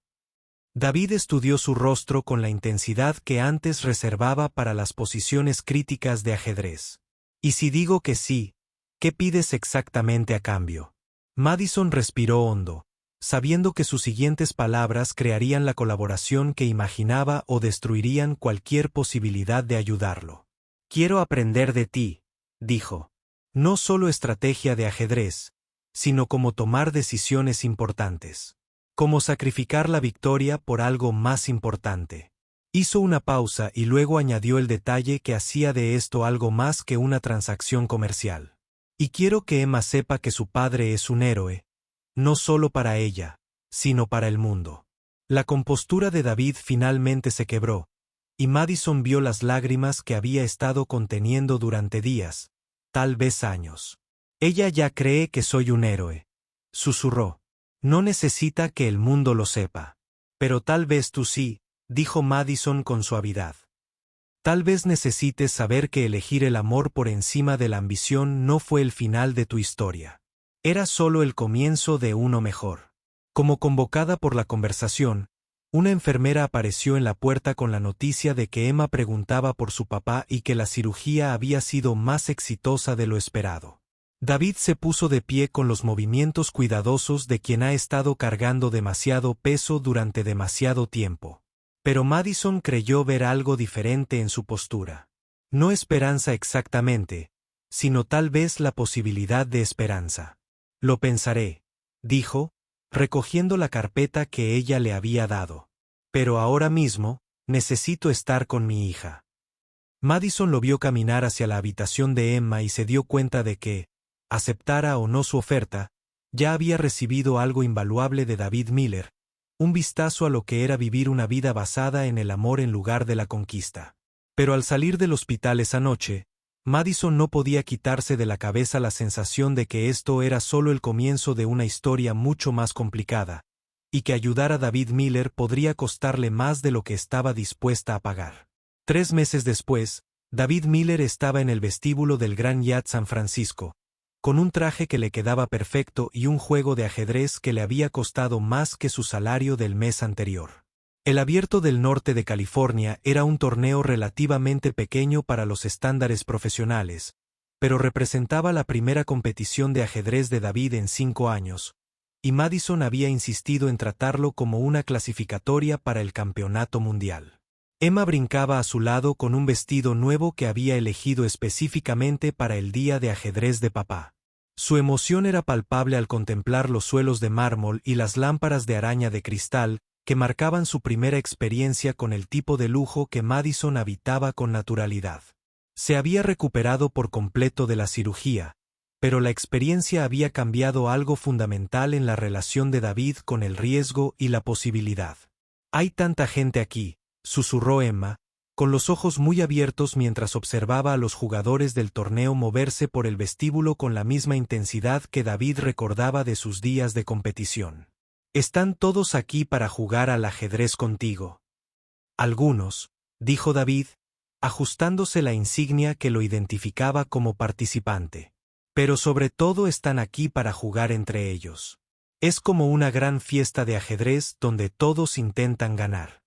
David estudió su rostro con la intensidad que antes reservaba para las posiciones críticas de ajedrez. ¿Y si digo que sí, qué pides exactamente a cambio? Madison respiró hondo, sabiendo que sus siguientes palabras crearían la colaboración que imaginaba o destruirían cualquier posibilidad de ayudarlo. Quiero aprender de ti, dijo. No solo estrategia de ajedrez, sino cómo tomar decisiones importantes. Cómo sacrificar la victoria por algo más importante. Hizo una pausa y luego añadió el detalle que hacía de esto algo más que una transacción comercial. Y quiero que Emma sepa que su padre es un héroe, no solo para ella, sino para el mundo. La compostura de David finalmente se quebró, y Madison vio las lágrimas que había estado conteniendo durante días, tal vez años. Ella ya cree que soy un héroe, susurró. No necesita que el mundo lo sepa. Pero tal vez tú sí, dijo Madison con suavidad. Tal vez necesites saber que elegir el amor por encima de la ambición no fue el final de tu historia. Era solo el comienzo de uno mejor. Como convocada por la conversación, una enfermera apareció en la puerta con la noticia de que Emma preguntaba por su papá y que la cirugía había sido más exitosa de lo esperado. David se puso de pie con los movimientos cuidadosos de quien ha estado cargando demasiado peso durante demasiado tiempo. Pero Madison creyó ver algo diferente en su postura. No esperanza exactamente, sino tal vez la posibilidad de esperanza. Lo pensaré, dijo, recogiendo la carpeta que ella le había dado. Pero ahora mismo, necesito estar con mi hija. Madison lo vio caminar hacia la habitación de Emma y se dio cuenta de que, aceptara o no su oferta, ya había recibido algo invaluable de David Miller, un vistazo a lo que era vivir una vida basada en el amor en lugar de la conquista. Pero al salir del hospital esa noche, Madison no podía quitarse de la cabeza la sensación de que esto era solo el comienzo de una historia mucho más complicada, y que ayudar a David Miller podría costarle más de lo que estaba dispuesta a pagar. 3 meses después, David Miller estaba en el vestíbulo del Grand Hyatt San Francisco, con un traje que le quedaba perfecto y un juego de ajedrez que le había costado más que su salario del mes anterior. El Abierto del Norte de California era un torneo relativamente pequeño para los estándares profesionales, pero representaba la primera competición de ajedrez de David en 5 años, y Madison había insistido en tratarlo como una clasificatoria para el campeonato mundial. Emma brincaba a su lado con un vestido nuevo que había elegido específicamente para el día de ajedrez de papá. Su emoción era palpable al contemplar los suelos de mármol y las lámparas de araña de cristal que marcaban su primera experiencia con el tipo de lujo que Madison habitaba con naturalidad. Se había recuperado por completo de la cirugía, pero la experiencia había cambiado algo fundamental en la relación de David con el riesgo y la posibilidad. «Hay tanta gente aquí», susurró Emma, con los ojos muy abiertos mientras observaba a los jugadores del torneo moverse por el vestíbulo con la misma intensidad que David recordaba de sus días de competición. «Están todos aquí para jugar al ajedrez contigo». «Algunos», dijo David, ajustándose la insignia que lo identificaba como participante. «Pero sobre todo están aquí para jugar entre ellos. Es como una gran fiesta de ajedrez donde todos intentan ganar».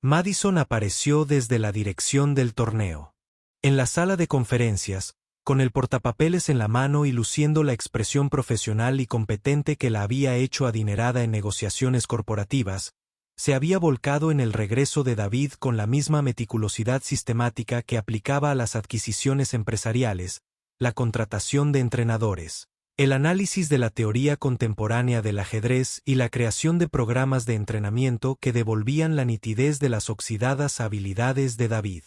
Madison apareció desde la dirección del torneo. En la sala de conferencias, con el portapapeles en la mano y luciendo la expresión profesional y competente que la había hecho adinerada en negociaciones corporativas, se había volcado en el regreso de David con la misma meticulosidad sistemática que aplicaba a las adquisiciones empresariales, la contratación de entrenadores, el análisis de la teoría contemporánea del ajedrez y la creación de programas de entrenamiento que devolvían la nitidez de las oxidadas habilidades de David.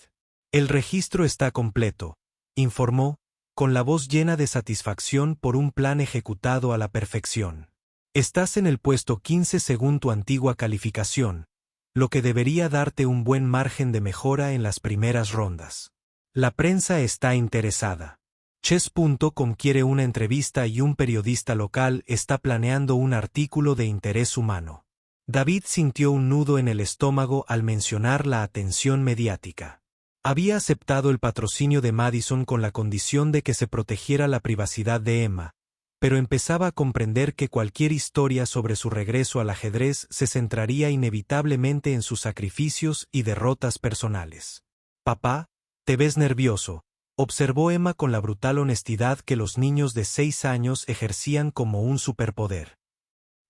«El registro está completo», informó, con la voz llena de satisfacción por un plan ejecutado a la perfección. «Estás en el puesto 15 según tu antigua calificación, lo que debería darte un buen margen de mejora en las primeras rondas. La prensa está interesada. Chess.com quiere una entrevista y un periodista local está planeando un artículo de interés humano». David sintió un nudo en el estómago al mencionar la atención mediática. Había aceptado el patrocinio de Madison con la condición de que se protegiera la privacidad de Emma, pero empezaba a comprender que cualquier historia sobre su regreso al ajedrez se centraría inevitablemente en sus sacrificios y derrotas personales. «Papá, te ves nervioso», observó Emma con la brutal honestidad que los niños de 6 años ejercían como un superpoder.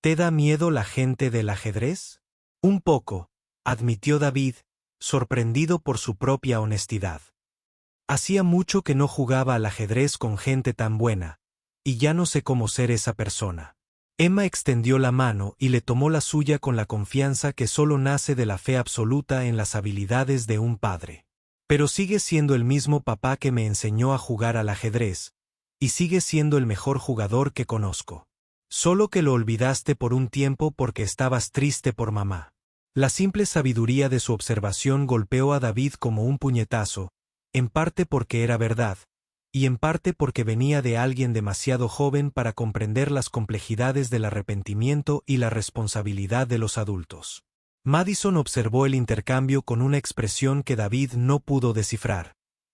«¿Te da miedo la gente del ajedrez?» «Un poco», admitió David, sorprendido por su propia honestidad. «Hacía mucho que no jugaba al ajedrez con gente tan buena, y ya no sé cómo ser esa persona». Emma extendió la mano y le tomó la suya con la confianza que solo nace de la fe absoluta en las habilidades de un padre. «Pero sigues siendo el mismo papá que me enseñó a jugar al ajedrez, y sigues siendo el mejor jugador que conozco. Solo que lo olvidaste por un tiempo porque estabas triste por mamá». La simple sabiduría de su observación golpeó a David como un puñetazo, en parte porque era verdad, y en parte porque venía de alguien demasiado joven para comprender las complejidades del arrepentimiento y la responsabilidad de los adultos. Madison observó el intercambio con una expresión que David no pudo descifrar,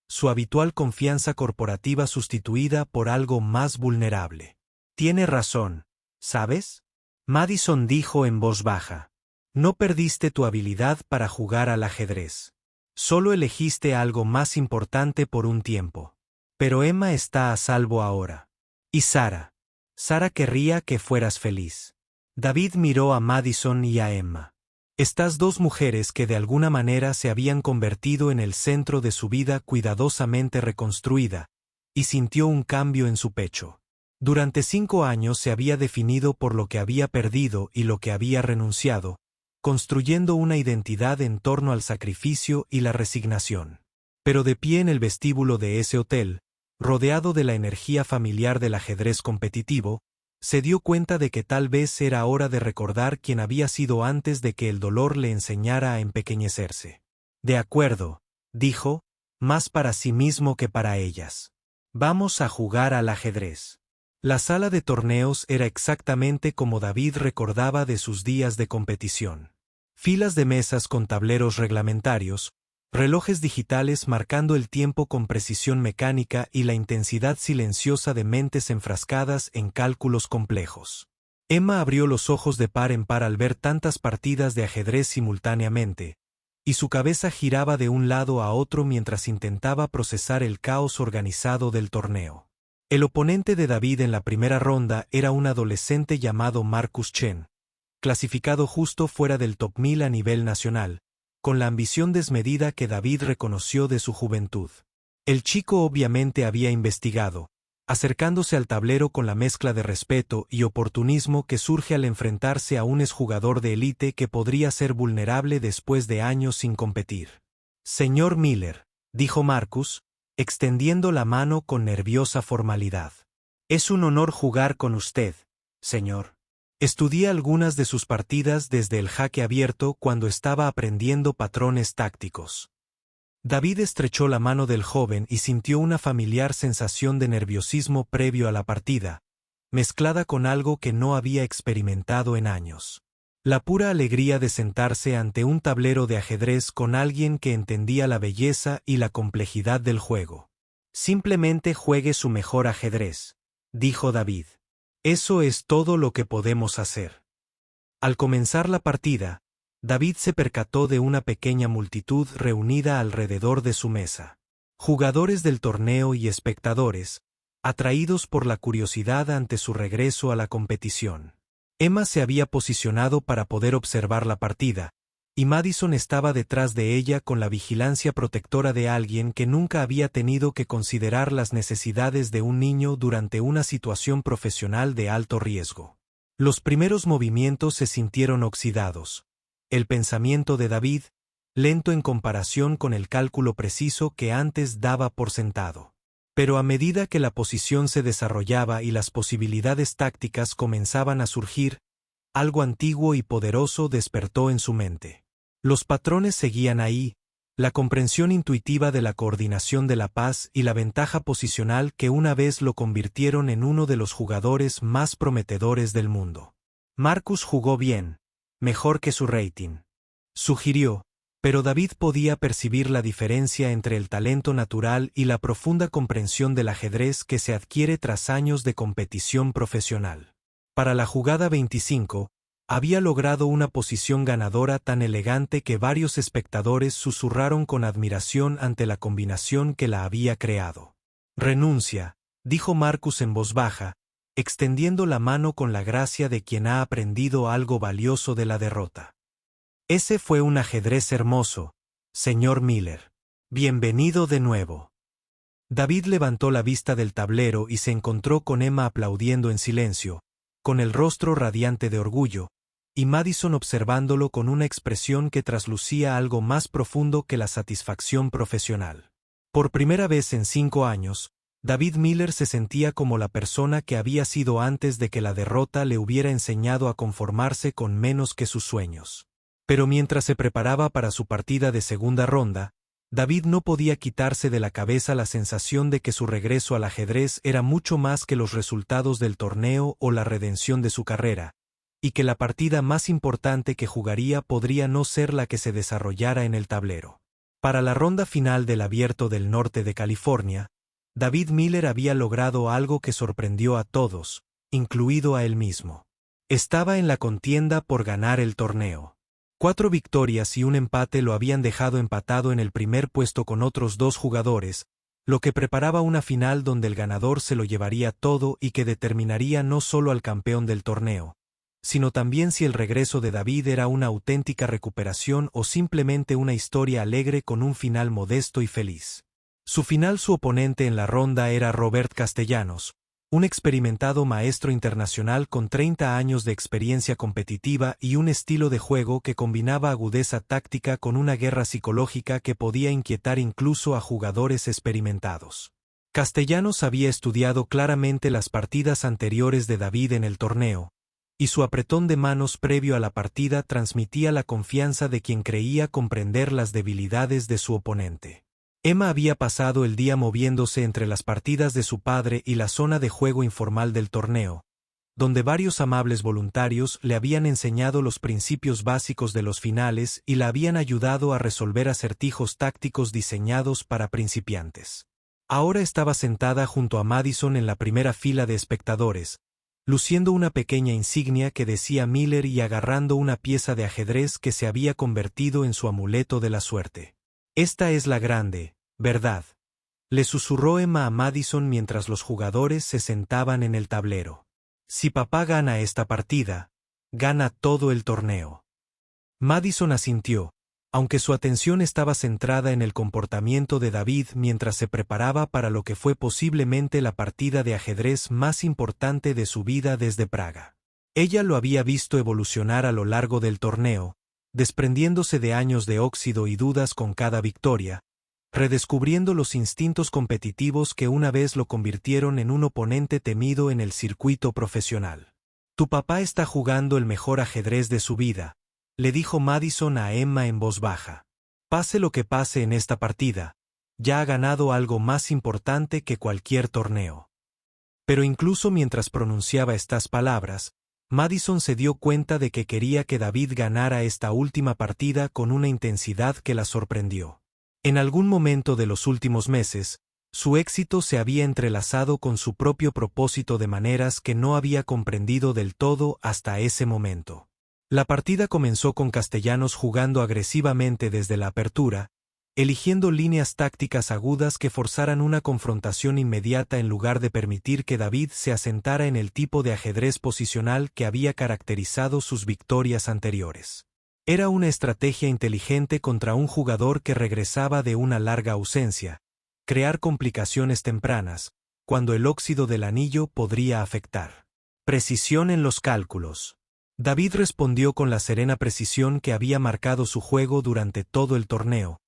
su habitual confianza corporativa sustituida por algo más vulnerable. «Tiene razón, ¿sabes?», Madison dijo en voz baja. «No perdiste tu habilidad para jugar al ajedrez. Solo elegiste algo más importante por un tiempo. Pero Emma está a salvo ahora. Y Sara. Sara querría que fueras feliz». David miró a Madison y a Emma. Estas dos mujeres que de alguna manera se habían convertido en el centro de su vida cuidadosamente reconstruida, y sintió un cambio en su pecho. Durante 5 años se había definido por lo que había perdido y lo que había renunciado, construyendo una identidad en torno al sacrificio y la resignación. Pero de pie en el vestíbulo de ese hotel, rodeado de la energía familiar del ajedrez competitivo, se dio cuenta de que tal vez era hora de recordar quién había sido antes de que el dolor le enseñara a empequeñecerse. «De acuerdo», dijo, más para sí mismo que para ellas. «Vamos a jugar al ajedrez». La sala de torneos era exactamente como David recordaba de sus días de competición. Filas de mesas con tableros reglamentarios, relojes digitales marcando el tiempo con precisión mecánica y la intensidad silenciosa de mentes enfrascadas en cálculos complejos. Emma abrió los ojos de par en par al ver tantas partidas de ajedrez simultáneamente, y su cabeza giraba de un lado a otro mientras intentaba procesar el caos organizado del torneo. El oponente de David en la primera ronda era un adolescente llamado Marcus Chen, clasificado justo fuera del top 1000 a nivel nacional, con la ambición desmedida que David reconoció de su juventud. El chico obviamente había investigado, acercándose al tablero con la mezcla de respeto y oportunismo que surge al enfrentarse a un exjugador de élite que podría ser vulnerable después de años sin competir. Señor Miller, dijo Marcus, extendiendo la mano con nerviosa formalidad. Es un honor jugar con usted, señor. Estudié algunas de sus partidas desde el jaque abierto cuando estaba aprendiendo patrones tácticos. David estrechó la mano del joven y sintió una familiar sensación de nerviosismo previo a la partida, mezclada con algo que no había experimentado en años. La pura alegría de sentarse ante un tablero de ajedrez con alguien que entendía la belleza y la complejidad del juego. Simplemente juegue su mejor ajedrez, dijo David. Eso es todo lo que podemos hacer. Al comenzar la partida, David se percató de una pequeña multitud reunida alrededor de su mesa. Jugadores del torneo y espectadores, atraídos por la curiosidad ante su regreso a la competición. Emma se había posicionado para poder observar la partida, y Madison estaba detrás de ella con la vigilancia protectora de alguien que nunca había tenido que considerar las necesidades de un niño durante una situación profesional de alto riesgo. Los primeros movimientos se sintieron oxidados. El pensamiento de David, lento en comparación con el cálculo preciso que antes daba por sentado. Pero a medida que la posición se desarrollaba y las posibilidades tácticas comenzaban a surgir, algo antiguo y poderoso despertó en su mente. Los patrones seguían ahí, la comprensión intuitiva de la coordinación de la paz y la ventaja posicional que una vez lo convirtieron en uno de los jugadores más prometedores del mundo. Marcus jugó bien, mejor que su rating, sugirió, pero David podía percibir la diferencia entre el talento natural y la profunda comprensión del ajedrez que se adquiere tras años de competición profesional. Para la jugada 25, había logrado una posición ganadora tan elegante que varios espectadores susurraron con admiración ante la combinación que la había creado. Renuncia, dijo Marcus en voz baja, extendiendo la mano con la gracia de quien ha aprendido algo valioso de la derrota. Ese fue un ajedrez hermoso, señor Miller. Bienvenido de nuevo. David levantó la vista del tablero y se encontró con Emma aplaudiendo en silencio, con el rostro radiante de orgullo, y Madison observándolo con una expresión que traslucía algo más profundo que la satisfacción profesional. Por primera vez en 5 años, David Miller se sentía como la persona que había sido antes de que la derrota le hubiera enseñado a conformarse con menos que sus sueños. Pero mientras se preparaba para su partida de segunda ronda, David no podía quitarse de la cabeza la sensación de que su regreso al ajedrez era mucho más que los resultados del torneo o la redención de su carrera, y que la partida más importante que jugaría podría no ser la que se desarrollara en el tablero. Para la ronda final del Abierto del Norte de California, David Miller había logrado algo que sorprendió a todos, incluido a él mismo. Estaba en la contienda por ganar el torneo. 4 victorias y un empate lo habían dejado empatado en el primer puesto con otros 2 jugadores, lo que preparaba una final donde el ganador se lo llevaría todo y que determinaría no solo al campeón del torneo, sino también si el regreso de David era una auténtica recuperación o simplemente una historia alegre con un final modesto y feliz. Su oponente en la ronda era Robert Castellanos, un experimentado maestro internacional con 30 años de experiencia competitiva y un estilo de juego que combinaba agudeza táctica con una guerra psicológica que podía inquietar incluso a jugadores experimentados. Castellanos había estudiado claramente las partidas anteriores de David en el torneo, y su apretón de manos previo a la partida transmitía la confianza de quien creía comprender las debilidades de su oponente. Emma había pasado el día moviéndose entre las partidas de su padre y la zona de juego informal del torneo, donde varios amables voluntarios le habían enseñado los principios básicos de los finales y la habían ayudado a resolver acertijos tácticos diseñados para principiantes. Ahora estaba sentada junto a Madison en la primera fila de espectadores, luciendo una pequeña insignia que decía Miller y agarrando una pieza de ajedrez que se había convertido en su amuleto de la suerte. «Esta es la grande, ¿verdad?», le susurró Emma a Madison mientras los jugadores se sentaban en el tablero. «Si papá gana esta partida, gana todo el torneo». Madison asintió, aunque su atención estaba centrada en el comportamiento de David mientras se preparaba para lo que fue posiblemente la partida de ajedrez más importante de su vida desde Praga. Ella lo había visto evolucionar a lo largo del torneo, desprendiéndose de años de óxido y dudas con cada victoria, redescubriendo los instintos competitivos que una vez lo convirtieron en un oponente temido en el circuito profesional. «Tu papá está jugando el mejor ajedrez de su vida», le dijo Madison a Emma en voz baja. «Pase lo que pase en esta partida, ya ha ganado algo más importante que cualquier torneo». Pero incluso mientras pronunciaba estas palabras, Madison se dio cuenta de que quería que David ganara esta última partida con una intensidad que la sorprendió. En algún momento de los últimos meses, su éxito se había entrelazado con su propio propósito de maneras que no había comprendido del todo hasta ese momento. La partida comenzó con Castellanos jugando agresivamente desde la apertura, eligiendo líneas tácticas agudas que forzaran una confrontación inmediata en lugar de permitir que David se asentara en el tipo de ajedrez posicional que había caracterizado sus victorias anteriores. Era una estrategia inteligente contra un jugador que regresaba de una larga ausencia, crear complicaciones tempranas, cuando el óxido del anillo podría afectar. Precisión en los cálculos. David respondió con la serena precisión que había marcado su juego durante todo el torneo,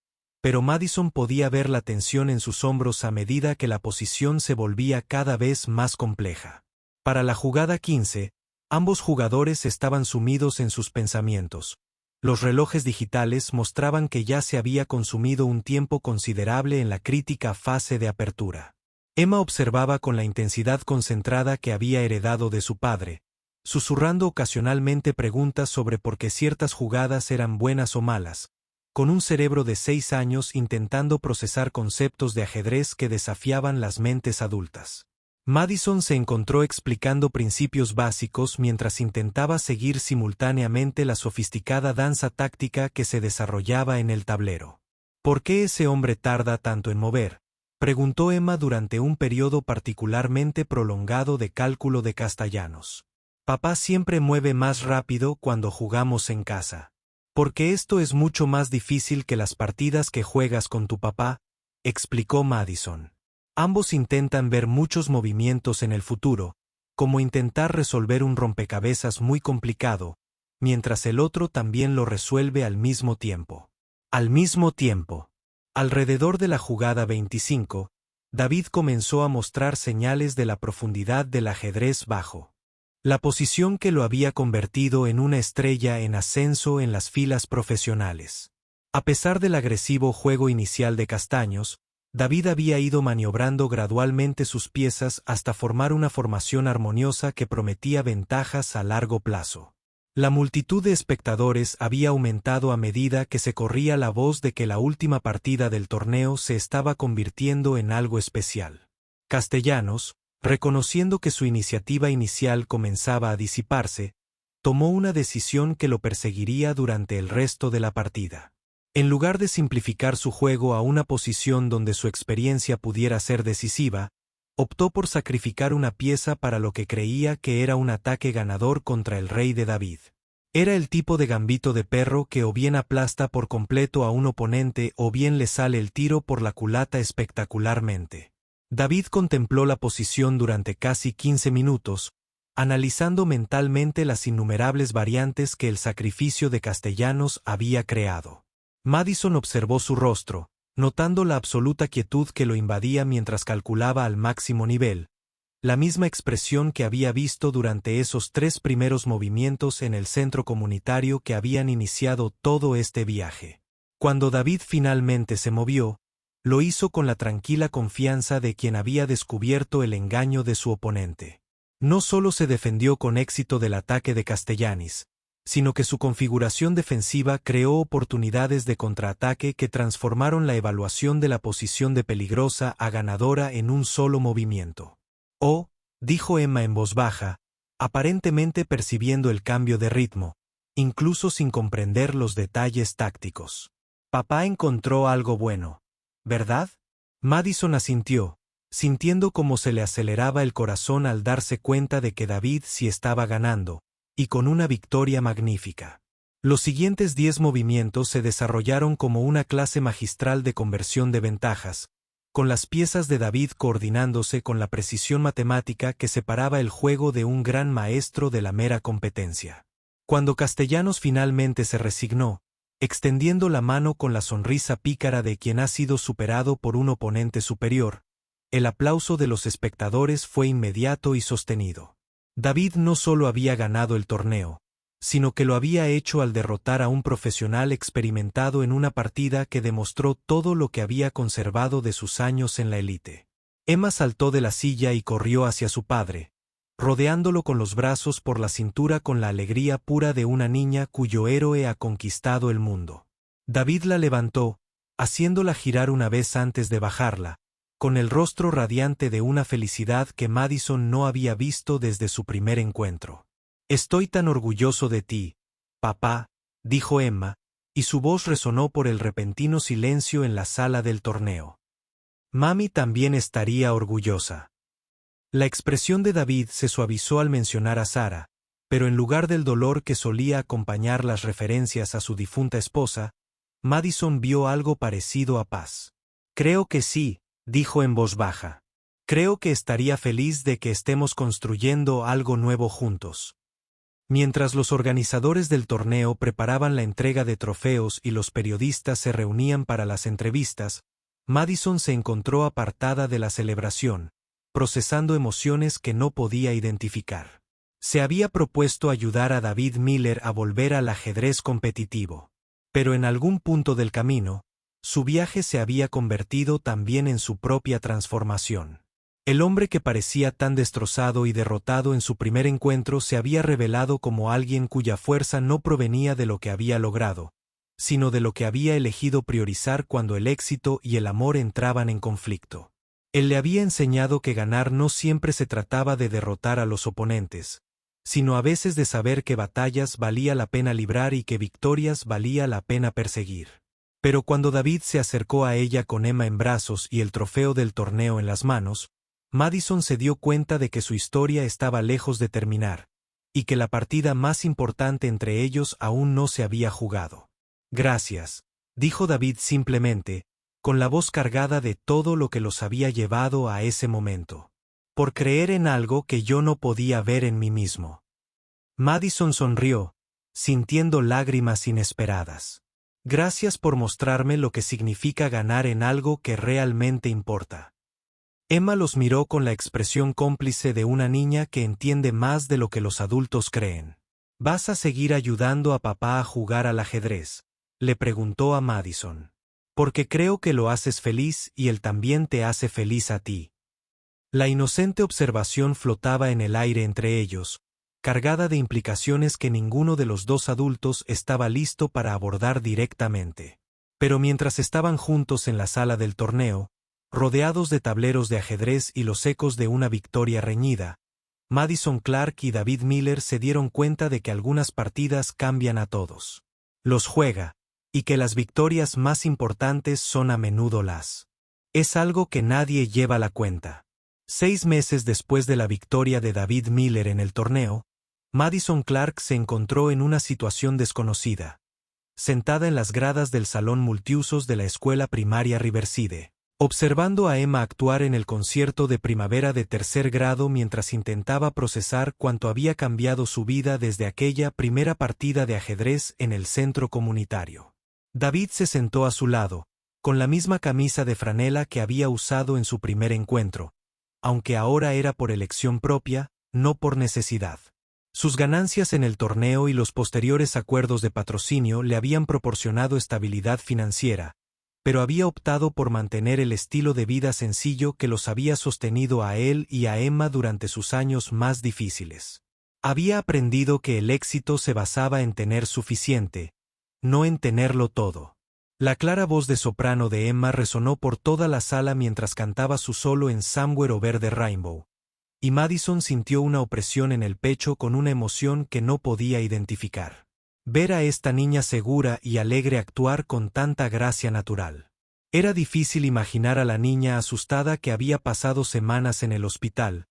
pero Madison podía ver la tensión en sus hombros a medida que la posición se volvía cada vez más compleja. Para la jugada 15, ambos jugadores estaban sumidos en sus pensamientos. Los relojes digitales mostraban que ya se había consumido un tiempo considerable en la crítica fase de apertura. Emma observaba con la intensidad concentrada que había heredado de su padre, susurrando ocasionalmente preguntas sobre por qué ciertas jugadas eran buenas o malas, con un cerebro de 6 años intentando procesar conceptos de ajedrez que desafiaban las mentes adultas. Madison se encontró explicando principios básicos mientras intentaba seguir simultáneamente la sofisticada danza táctica que se desarrollaba en el tablero. «¿Por qué ese hombre tarda tanto en mover?», preguntó Emma durante un periodo particularmente prolongado de cálculo de Castellanos. «Papá siempre mueve más rápido cuando jugamos en casa. Porque esto es mucho más difícil que las partidas que juegas con tu papá», explicó Madison. «Ambos intentan ver muchos movimientos en el futuro, como intentar resolver un rompecabezas muy complicado, mientras el otro también lo resuelve al mismo tiempo». Al mismo tiempo. Alrededor de la jugada 25, David comenzó a mostrar señales de la profundidad del ajedrez bajo. La posición que lo había convertido en una estrella en ascenso en las filas profesionales. A pesar del agresivo juego inicial de Castaños, David había ido maniobrando gradualmente sus piezas hasta formar una formación armoniosa que prometía ventajas a largo plazo. La multitud de espectadores había aumentado a medida que se corría la voz de que la última partida del torneo se estaba convirtiendo en algo especial. Castellanos, reconociendo que su iniciativa inicial comenzaba a disiparse, tomó una decisión que lo perseguiría durante el resto de la partida. En lugar de simplificar su juego a una posición donde su experiencia pudiera ser decisiva, optó por sacrificar una pieza para lo que creía que era un ataque ganador contra el rey de David. Era el tipo de gambito de perro que o bien aplasta por completo a un oponente o bien le sale el tiro por la culata espectacularmente. David contempló la posición durante casi 15 minutos, analizando mentalmente las innumerables variantes que el sacrificio de Castellanos había creado. Madison observó su rostro, notando la absoluta quietud que lo invadía mientras calculaba al máximo nivel, la misma expresión que había visto durante esos 3 primeros movimientos en el centro comunitario que habían iniciado todo este viaje. Cuando David finalmente se movió, lo hizo con la tranquila confianza de quien había descubierto el engaño de su oponente. No solo se defendió con éxito del ataque de Castellanis, sino que su configuración defensiva creó oportunidades de contraataque que transformaron la evaluación de la posición de peligrosa a ganadora en un solo movimiento. «Oh», dijo Emma en voz baja, aparentemente percibiendo el cambio de ritmo, incluso sin comprender los detalles tácticos. Papá encontró algo bueno, ¿verdad? Madison asintió, sintiendo cómo se le aceleraba el corazón al darse cuenta de que David sí estaba ganando, y con una victoria magnífica. Los siguientes 10 movimientos se desarrollaron como una clase magistral de conversión de ventajas, con las piezas de David coordinándose con la precisión matemática que separaba el juego de un gran maestro de la mera competencia. Cuando Castellanos finalmente se resignó, extendiendo la mano con la sonrisa pícara de quien ha sido superado por un oponente superior, el aplauso de los espectadores fue inmediato y sostenido. David no solo había ganado el torneo, sino que lo había hecho al derrotar a un profesional experimentado en una partida que demostró todo lo que había conservado de sus años en la élite. Emma saltó de la silla y corrió hacia su padre, rodeándolo con los brazos por la cintura con la alegría pura de una niña cuyo héroe ha conquistado el mundo. David la levantó, haciéndola girar una vez antes de bajarla, con el rostro radiante de una felicidad que Madison no había visto desde su primer encuentro. «Estoy tan orgulloso de ti, papá», dijo Emma, y su voz resonó por el repentino silencio en la sala del torneo. «Mami también estaría orgullosa». La expresión de David se suavizó al mencionar a Sara, pero en lugar del dolor que solía acompañar las referencias a su difunta esposa, Madison vio algo parecido a paz. «Creo que sí», dijo en voz baja. «Creo que estaría feliz de que estemos construyendo algo nuevo juntos». Mientras los organizadores del torneo preparaban la entrega de trofeos y los periodistas se reunían para las entrevistas, Madison se encontró apartada de la celebración, procesando emociones que no podía identificar. Se había propuesto ayudar a David Miller a volver al ajedrez competitivo. Pero en algún punto del camino, su viaje se había convertido también en su propia transformación. El hombre que parecía tan destrozado y derrotado en su primer encuentro se había revelado como alguien cuya fuerza no provenía de lo que había logrado, sino de lo que había elegido priorizar cuando el éxito y el amor entraban en conflicto. Él le había enseñado que ganar no siempre se trataba de derrotar a los oponentes, sino a veces de saber que batallas valía la pena librar y que victorias valía la pena perseguir. Pero cuando David se acercó a ella con Emma en brazos y el trofeo del torneo en las manos, Madison se dio cuenta de que su historia estaba lejos de terminar, y que la partida más importante entre ellos aún no se había jugado. «Gracias», dijo David simplemente, con la voz cargada de todo lo que los había llevado a ese momento. «Por creer en algo que yo no podía ver en mí mismo». Madison sonrió, sintiendo lágrimas inesperadas. «Gracias por mostrarme lo que significa ganar en algo que realmente importa». Emma los miró con la expresión cómplice de una niña que entiende más de lo que los adultos creen. «¿Vas a seguir ayudando a papá a jugar al ajedrez?», le preguntó a Madison. «Porque creo que lo haces feliz y él también te hace feliz a ti». La inocente observación flotaba en el aire entre ellos, cargada de implicaciones que ninguno de los dos adultos estaba listo para abordar directamente. Pero mientras estaban juntos en la sala del torneo, rodeados de tableros de ajedrez y los ecos de una victoria reñida, Madison Clark y David Miller se dieron cuenta de que algunas partidas cambian a todos. Los juega, y que las victorias más importantes son a menudo las. Es algo que nadie lleva la cuenta. 6 meses después de la victoria de David Miller en el torneo, Madison Clark se encontró en una situación desconocida, sentada en las gradas del salón multiusos de la escuela primaria Riverside, observando a Emma actuar en el concierto de primavera de 3er grado mientras intentaba procesar cuánto había cambiado su vida desde aquella primera partida de ajedrez en el centro comunitario. David se sentó a su lado, con la misma camisa de franela que había usado en su primer encuentro, aunque ahora era por elección propia, no por necesidad. Sus ganancias en el torneo y los posteriores acuerdos de patrocinio le habían proporcionado estabilidad financiera, pero había optado por mantener el estilo de vida sencillo que los había sostenido a él y a Emma durante sus años más difíciles. Había aprendido que el éxito se basaba en tener suficiente, no en tenerlo todo. La clara voz de soprano de Emma resonó por toda la sala mientras cantaba su solo en Somewhere Over the Rainbow, y Madison sintió una opresión en el pecho con una emoción que no podía identificar. Ver a esta niña segura y alegre actuar con tanta gracia natural. Era difícil imaginar a la niña asustada que había pasado semanas en el hospital,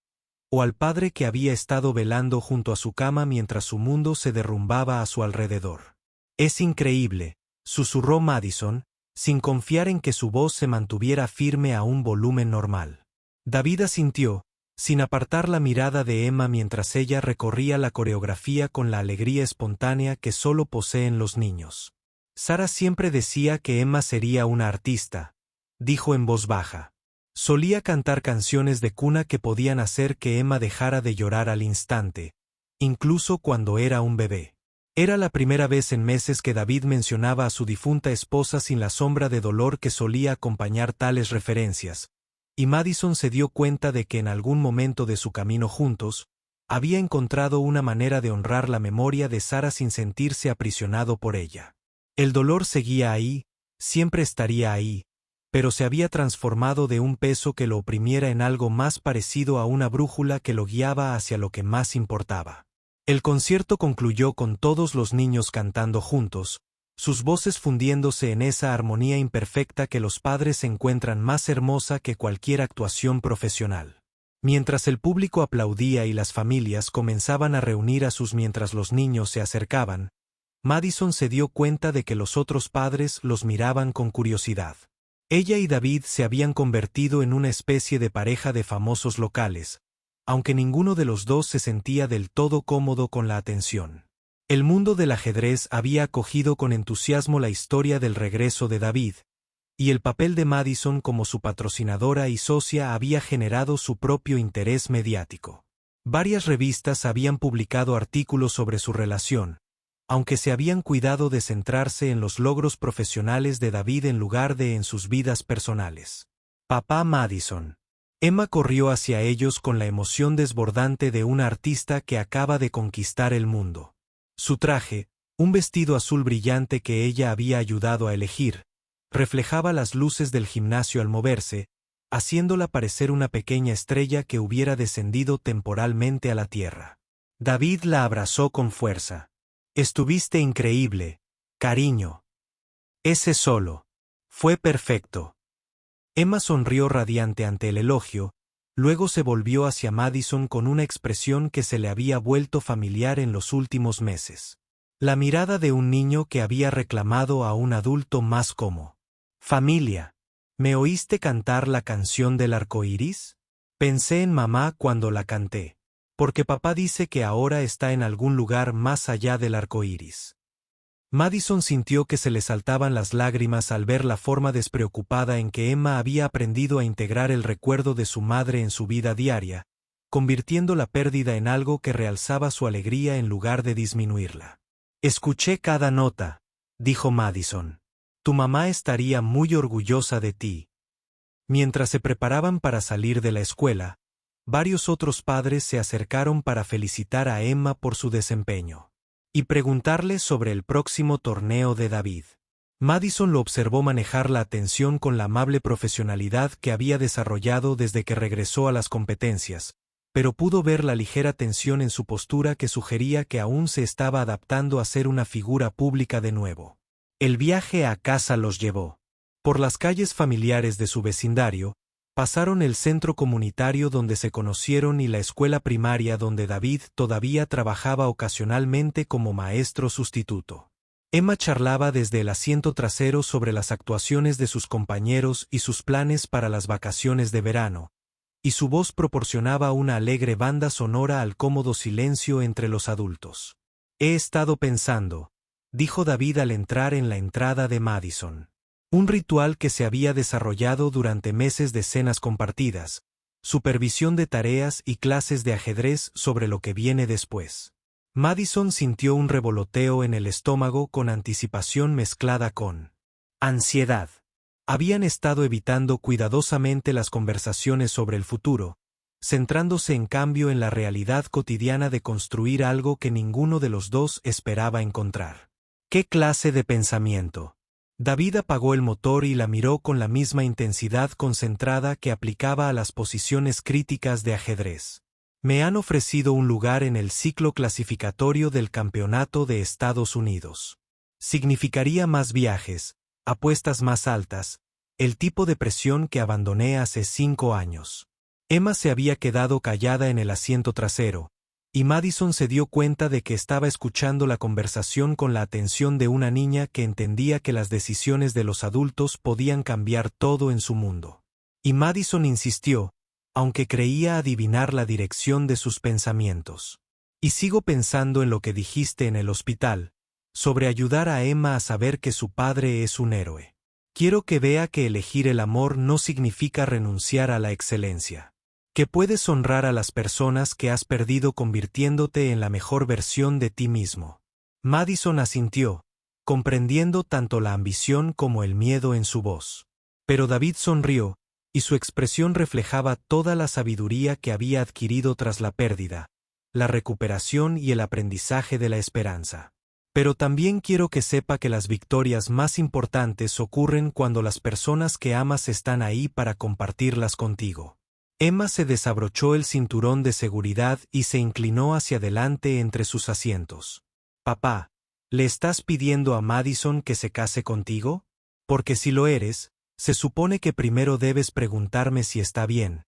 o al padre que había estado velando junto a su cama mientras su mundo se derrumbaba a su alrededor. «Es increíble», susurró Madison, sin confiar en que su voz se mantuviera firme a un volumen normal. David asintió, sin apartar la mirada de Emma mientras ella recorría la coreografía con la alegría espontánea que solo poseen los niños. «Sarah siempre decía que Emma sería una artista», dijo en voz baja. Solía cantar canciones de cuna que podían hacer que Emma dejara de llorar al instante, incluso cuando era un bebé. Era la primera vez en meses que David mencionaba a su difunta esposa sin la sombra de dolor que solía acompañar tales referencias, y Madison se dio cuenta de que en algún momento de su camino juntos, había encontrado una manera de honrar la memoria de Sarah sin sentirse aprisionado por ella. El dolor seguía ahí, siempre estaría ahí, pero se había transformado de un peso que lo oprimiera en algo más parecido a una brújula que lo guiaba hacia lo que más importaba. El concierto concluyó con todos los niños cantando juntos, sus voces fundiéndose en esa armonía imperfecta que los padres encuentran más hermosa que cualquier actuación profesional. Mientras el público aplaudía y las familias comenzaban a reunir a sus mientras los niños se acercaban, Madison se dio cuenta de que los otros padres los miraban con curiosidad. Ella y David se habían convertido en una especie de pareja de famosos locales, aunque ninguno de los dos se sentía del todo cómodo con la atención. El mundo del ajedrez había acogido con entusiasmo la historia del regreso de David, y el papel de Madison como su patrocinadora y socia había generado su propio interés mediático. Varias revistas habían publicado artículos sobre su relación, aunque se habían cuidado de centrarse en los logros profesionales de David en lugar de en sus vidas personales. «Papá Madison». Emma corrió hacia ellos con la emoción desbordante de una artista que acaba de conquistar el mundo. Su traje, un vestido azul brillante que ella había ayudado a elegir, reflejaba las luces del gimnasio al moverse, haciéndola parecer una pequeña estrella que hubiera descendido temporalmente a la tierra. David la abrazó con fuerza. «Estuviste increíble, cariño». «Ese solo. Fue perfecto». Emma sonrió radiante ante el elogio, luego se volvió hacia Madison con una expresión que se le había vuelto familiar en los últimos meses. La mirada de un niño que había reclamado a un adulto más como: «Familia, ¿me oíste cantar la canción del arco iris? Pensé en mamá cuando la canté. Porque papá dice que ahora está en algún lugar más allá del arco iris». Madison sintió que se le saltaban las lágrimas al ver la forma despreocupada en que Emma había aprendido a integrar el recuerdo de su madre en su vida diaria, convirtiendo la pérdida en algo que realzaba su alegría en lugar de disminuirla. «Escuché cada nota», dijo Madison. «Tu mamá estaría muy orgullosa de ti». Mientras se preparaban para salir de la escuela, varios otros padres se acercaron para felicitar a Emma por su desempeño y preguntarle sobre el próximo torneo de David. Madison lo observó manejar la atención con la amable profesionalidad que había desarrollado desde que regresó a las competencias, pero pudo ver la ligera tensión en su postura que sugería que aún se estaba adaptando a ser una figura pública de nuevo. El viaje a casa los llevó por las calles familiares de su vecindario, pasaron el centro comunitario donde se conocieron y la escuela primaria donde David todavía trabajaba ocasionalmente como maestro sustituto. Emma charlaba desde el asiento trasero sobre las actuaciones de sus compañeros y sus planes para las vacaciones de verano, y su voz proporcionaba una alegre banda sonora al cómodo silencio entre los adultos. «He estado pensando», dijo David al entrar en la entrada de Madison. Un ritual que se había desarrollado durante meses de cenas compartidas, supervisión de tareas y clases de ajedrez sobre lo que viene después. Madison sintió un revoloteo en el estómago con anticipación mezclada con ansiedad. Habían estado evitando cuidadosamente las conversaciones sobre el futuro, centrándose en cambio en la realidad cotidiana de construir algo que ninguno de los dos esperaba encontrar. ¿Qué clase de pensamiento? David apagó el motor y la miró con la misma intensidad concentrada que aplicaba a las posiciones críticas de ajedrez. Me han ofrecido un lugar en el ciclo clasificatorio del Campeonato de Estados Unidos. Significaría más viajes, apuestas más altas, el tipo de presión que abandoné hace 5 años. Emma se había quedado callada en el asiento trasero, y Madison se dio cuenta de que estaba escuchando la conversación con la atención de una niña que entendía que las decisiones de los adultos podían cambiar todo en su mundo. Y Madison insistió, aunque creía adivinar la dirección de sus pensamientos. Y sigo pensando en lo que dijiste en el hospital, sobre ayudar a Emma a saber que su padre es un héroe. Quiero que vea que elegir el amor no significa renunciar a la excelencia. Que puedes honrar a las personas que has perdido convirtiéndote en la mejor versión de ti mismo. Madison asintió, comprendiendo tanto la ambición como el miedo en su voz. Pero David sonrió, y su expresión reflejaba toda la sabiduría que había adquirido tras la pérdida, la recuperación y el aprendizaje de la esperanza. Pero también quiero que sepa que las victorias más importantes ocurren cuando las personas que amas están ahí para compartirlas contigo. Emma se desabrochó el cinturón de seguridad y se inclinó hacia adelante entre sus asientos. Papá, ¿le estás pidiendo a Madison que se case contigo? Porque si lo eres, se supone que primero debes preguntarme si está bien,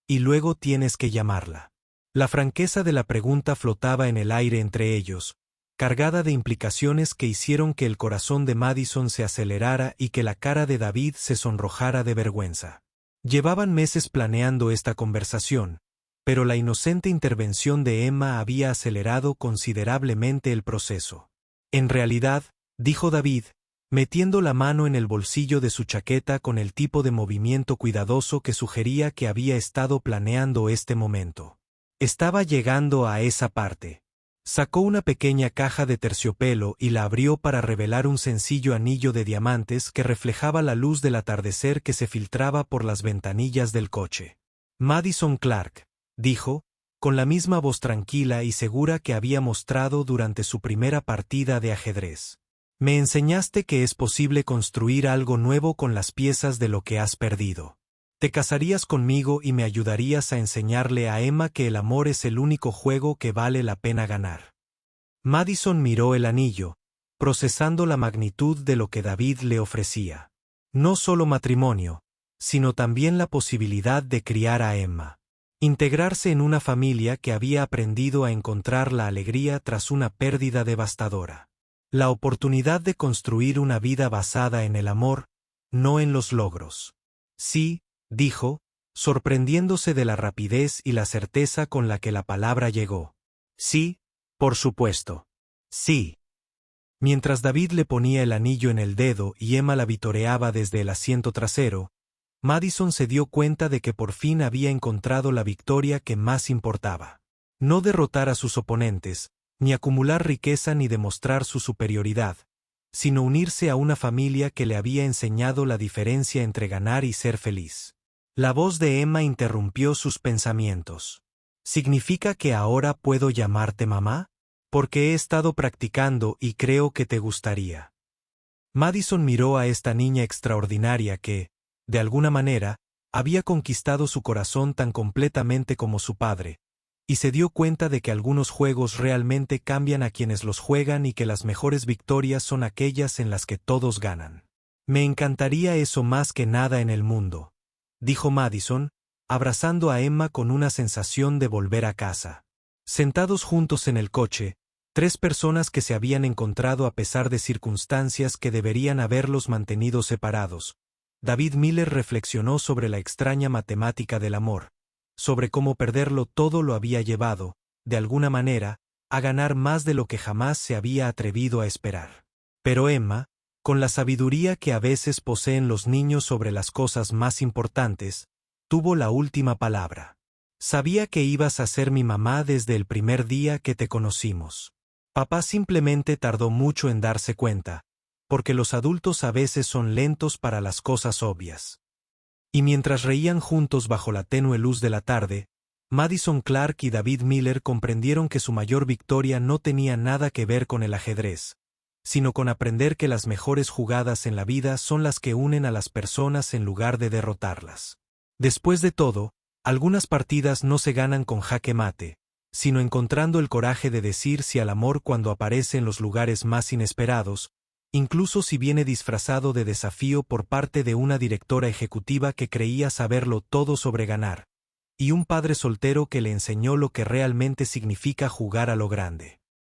y luego tienes que llamarla. La franqueza de la pregunta flotaba en el aire entre ellos, cargada de implicaciones que hicieron que el corazón de Madison se acelerara y que la cara de David se sonrojara de vergüenza. Llevaban meses planeando esta conversación, pero la inocente intervención de Emma había acelerado considerablemente el proceso. En realidad, dijo David, metiendo la mano en el bolsillo de su chaqueta con el tipo de movimiento cuidadoso que sugería que había estado planeando este momento. Estaba llegando a esa parte. Sacó una pequeña caja de terciopelo y la abrió para revelar un sencillo anillo de diamantes que reflejaba la luz del atardecer que se filtraba por las ventanillas del coche. Madison Clark, dijo, con la misma voz tranquila y segura que había mostrado durante su primera partida de ajedrez. Me enseñaste que es posible construir algo nuevo con las piezas de lo que has perdido. Te casarías conmigo y me ayudarías a enseñarle a Emma que el amor es el único juego que vale la pena ganar. Madison miró el anillo, procesando la magnitud de lo que David le ofrecía. No solo matrimonio, sino también la posibilidad de criar a Emma. Integrarse en una familia que había aprendido a encontrar la alegría tras una pérdida devastadora. La oportunidad de construir una vida basada en el amor, no en los logros. Sí, dijo, sorprendiéndose de la rapidez y la certeza con la que la palabra llegó. Sí, por supuesto. Sí. Mientras David le ponía el anillo en el dedo y Emma la vitoreaba desde el asiento trasero, Madison se dio cuenta de que por fin había encontrado la victoria que más importaba. No derrotar a sus oponentes, ni acumular riqueza ni demostrar su superioridad, sino unirse a una familia que le había enseñado la diferencia entre ganar y ser feliz. La voz de Emma interrumpió sus pensamientos. ¿Significa que ahora puedo llamarte mamá? Porque he estado practicando y creo que te gustaría. Madison miró a esta niña extraordinaria que, de alguna manera, había conquistado su corazón tan completamente como su padre, y se dio cuenta de que algunos juegos realmente cambian a quienes los juegan y que las mejores victorias son aquellas en las que todos ganan. Me encantaría eso más que nada en el mundo, dijo Madison, abrazando a Emma con una sensación de volver a casa. Sentados juntos en el coche, 3 personas que se habían encontrado a pesar de circunstancias que deberían haberlos mantenido separados, David Miller reflexionó sobre la extraña matemática del amor, sobre cómo perderlo todo lo había llevado, de alguna manera, a ganar más de lo que jamás se había atrevido a esperar. Pero Emma, con la sabiduría que a veces poseen los niños sobre las cosas más importantes, tuvo la última palabra. Sabía que ibas a ser mi mamá desde el primer día que te conocimos. Papá simplemente tardó mucho en darse cuenta, porque los adultos a veces son lentos para las cosas obvias. Y mientras reían juntos bajo la tenue luz de la tarde, Madison Clark y David Miller comprendieron que su mayor victoria no tenía nada que ver con el ajedrez, sino con aprender que las mejores jugadas en la vida son las que unen a las personas en lugar de derrotarlas. Después de todo, Algunas partidas no se ganan con jaque mate, sino encontrando el coraje de decir sí al amor cuando aparece en los lugares más inesperados, incluso si viene disfrazado de desafío por parte de una directora ejecutiva que creía saberlo todo sobre ganar, y un padre soltero que le enseñó lo que realmente significa jugar a lo grande.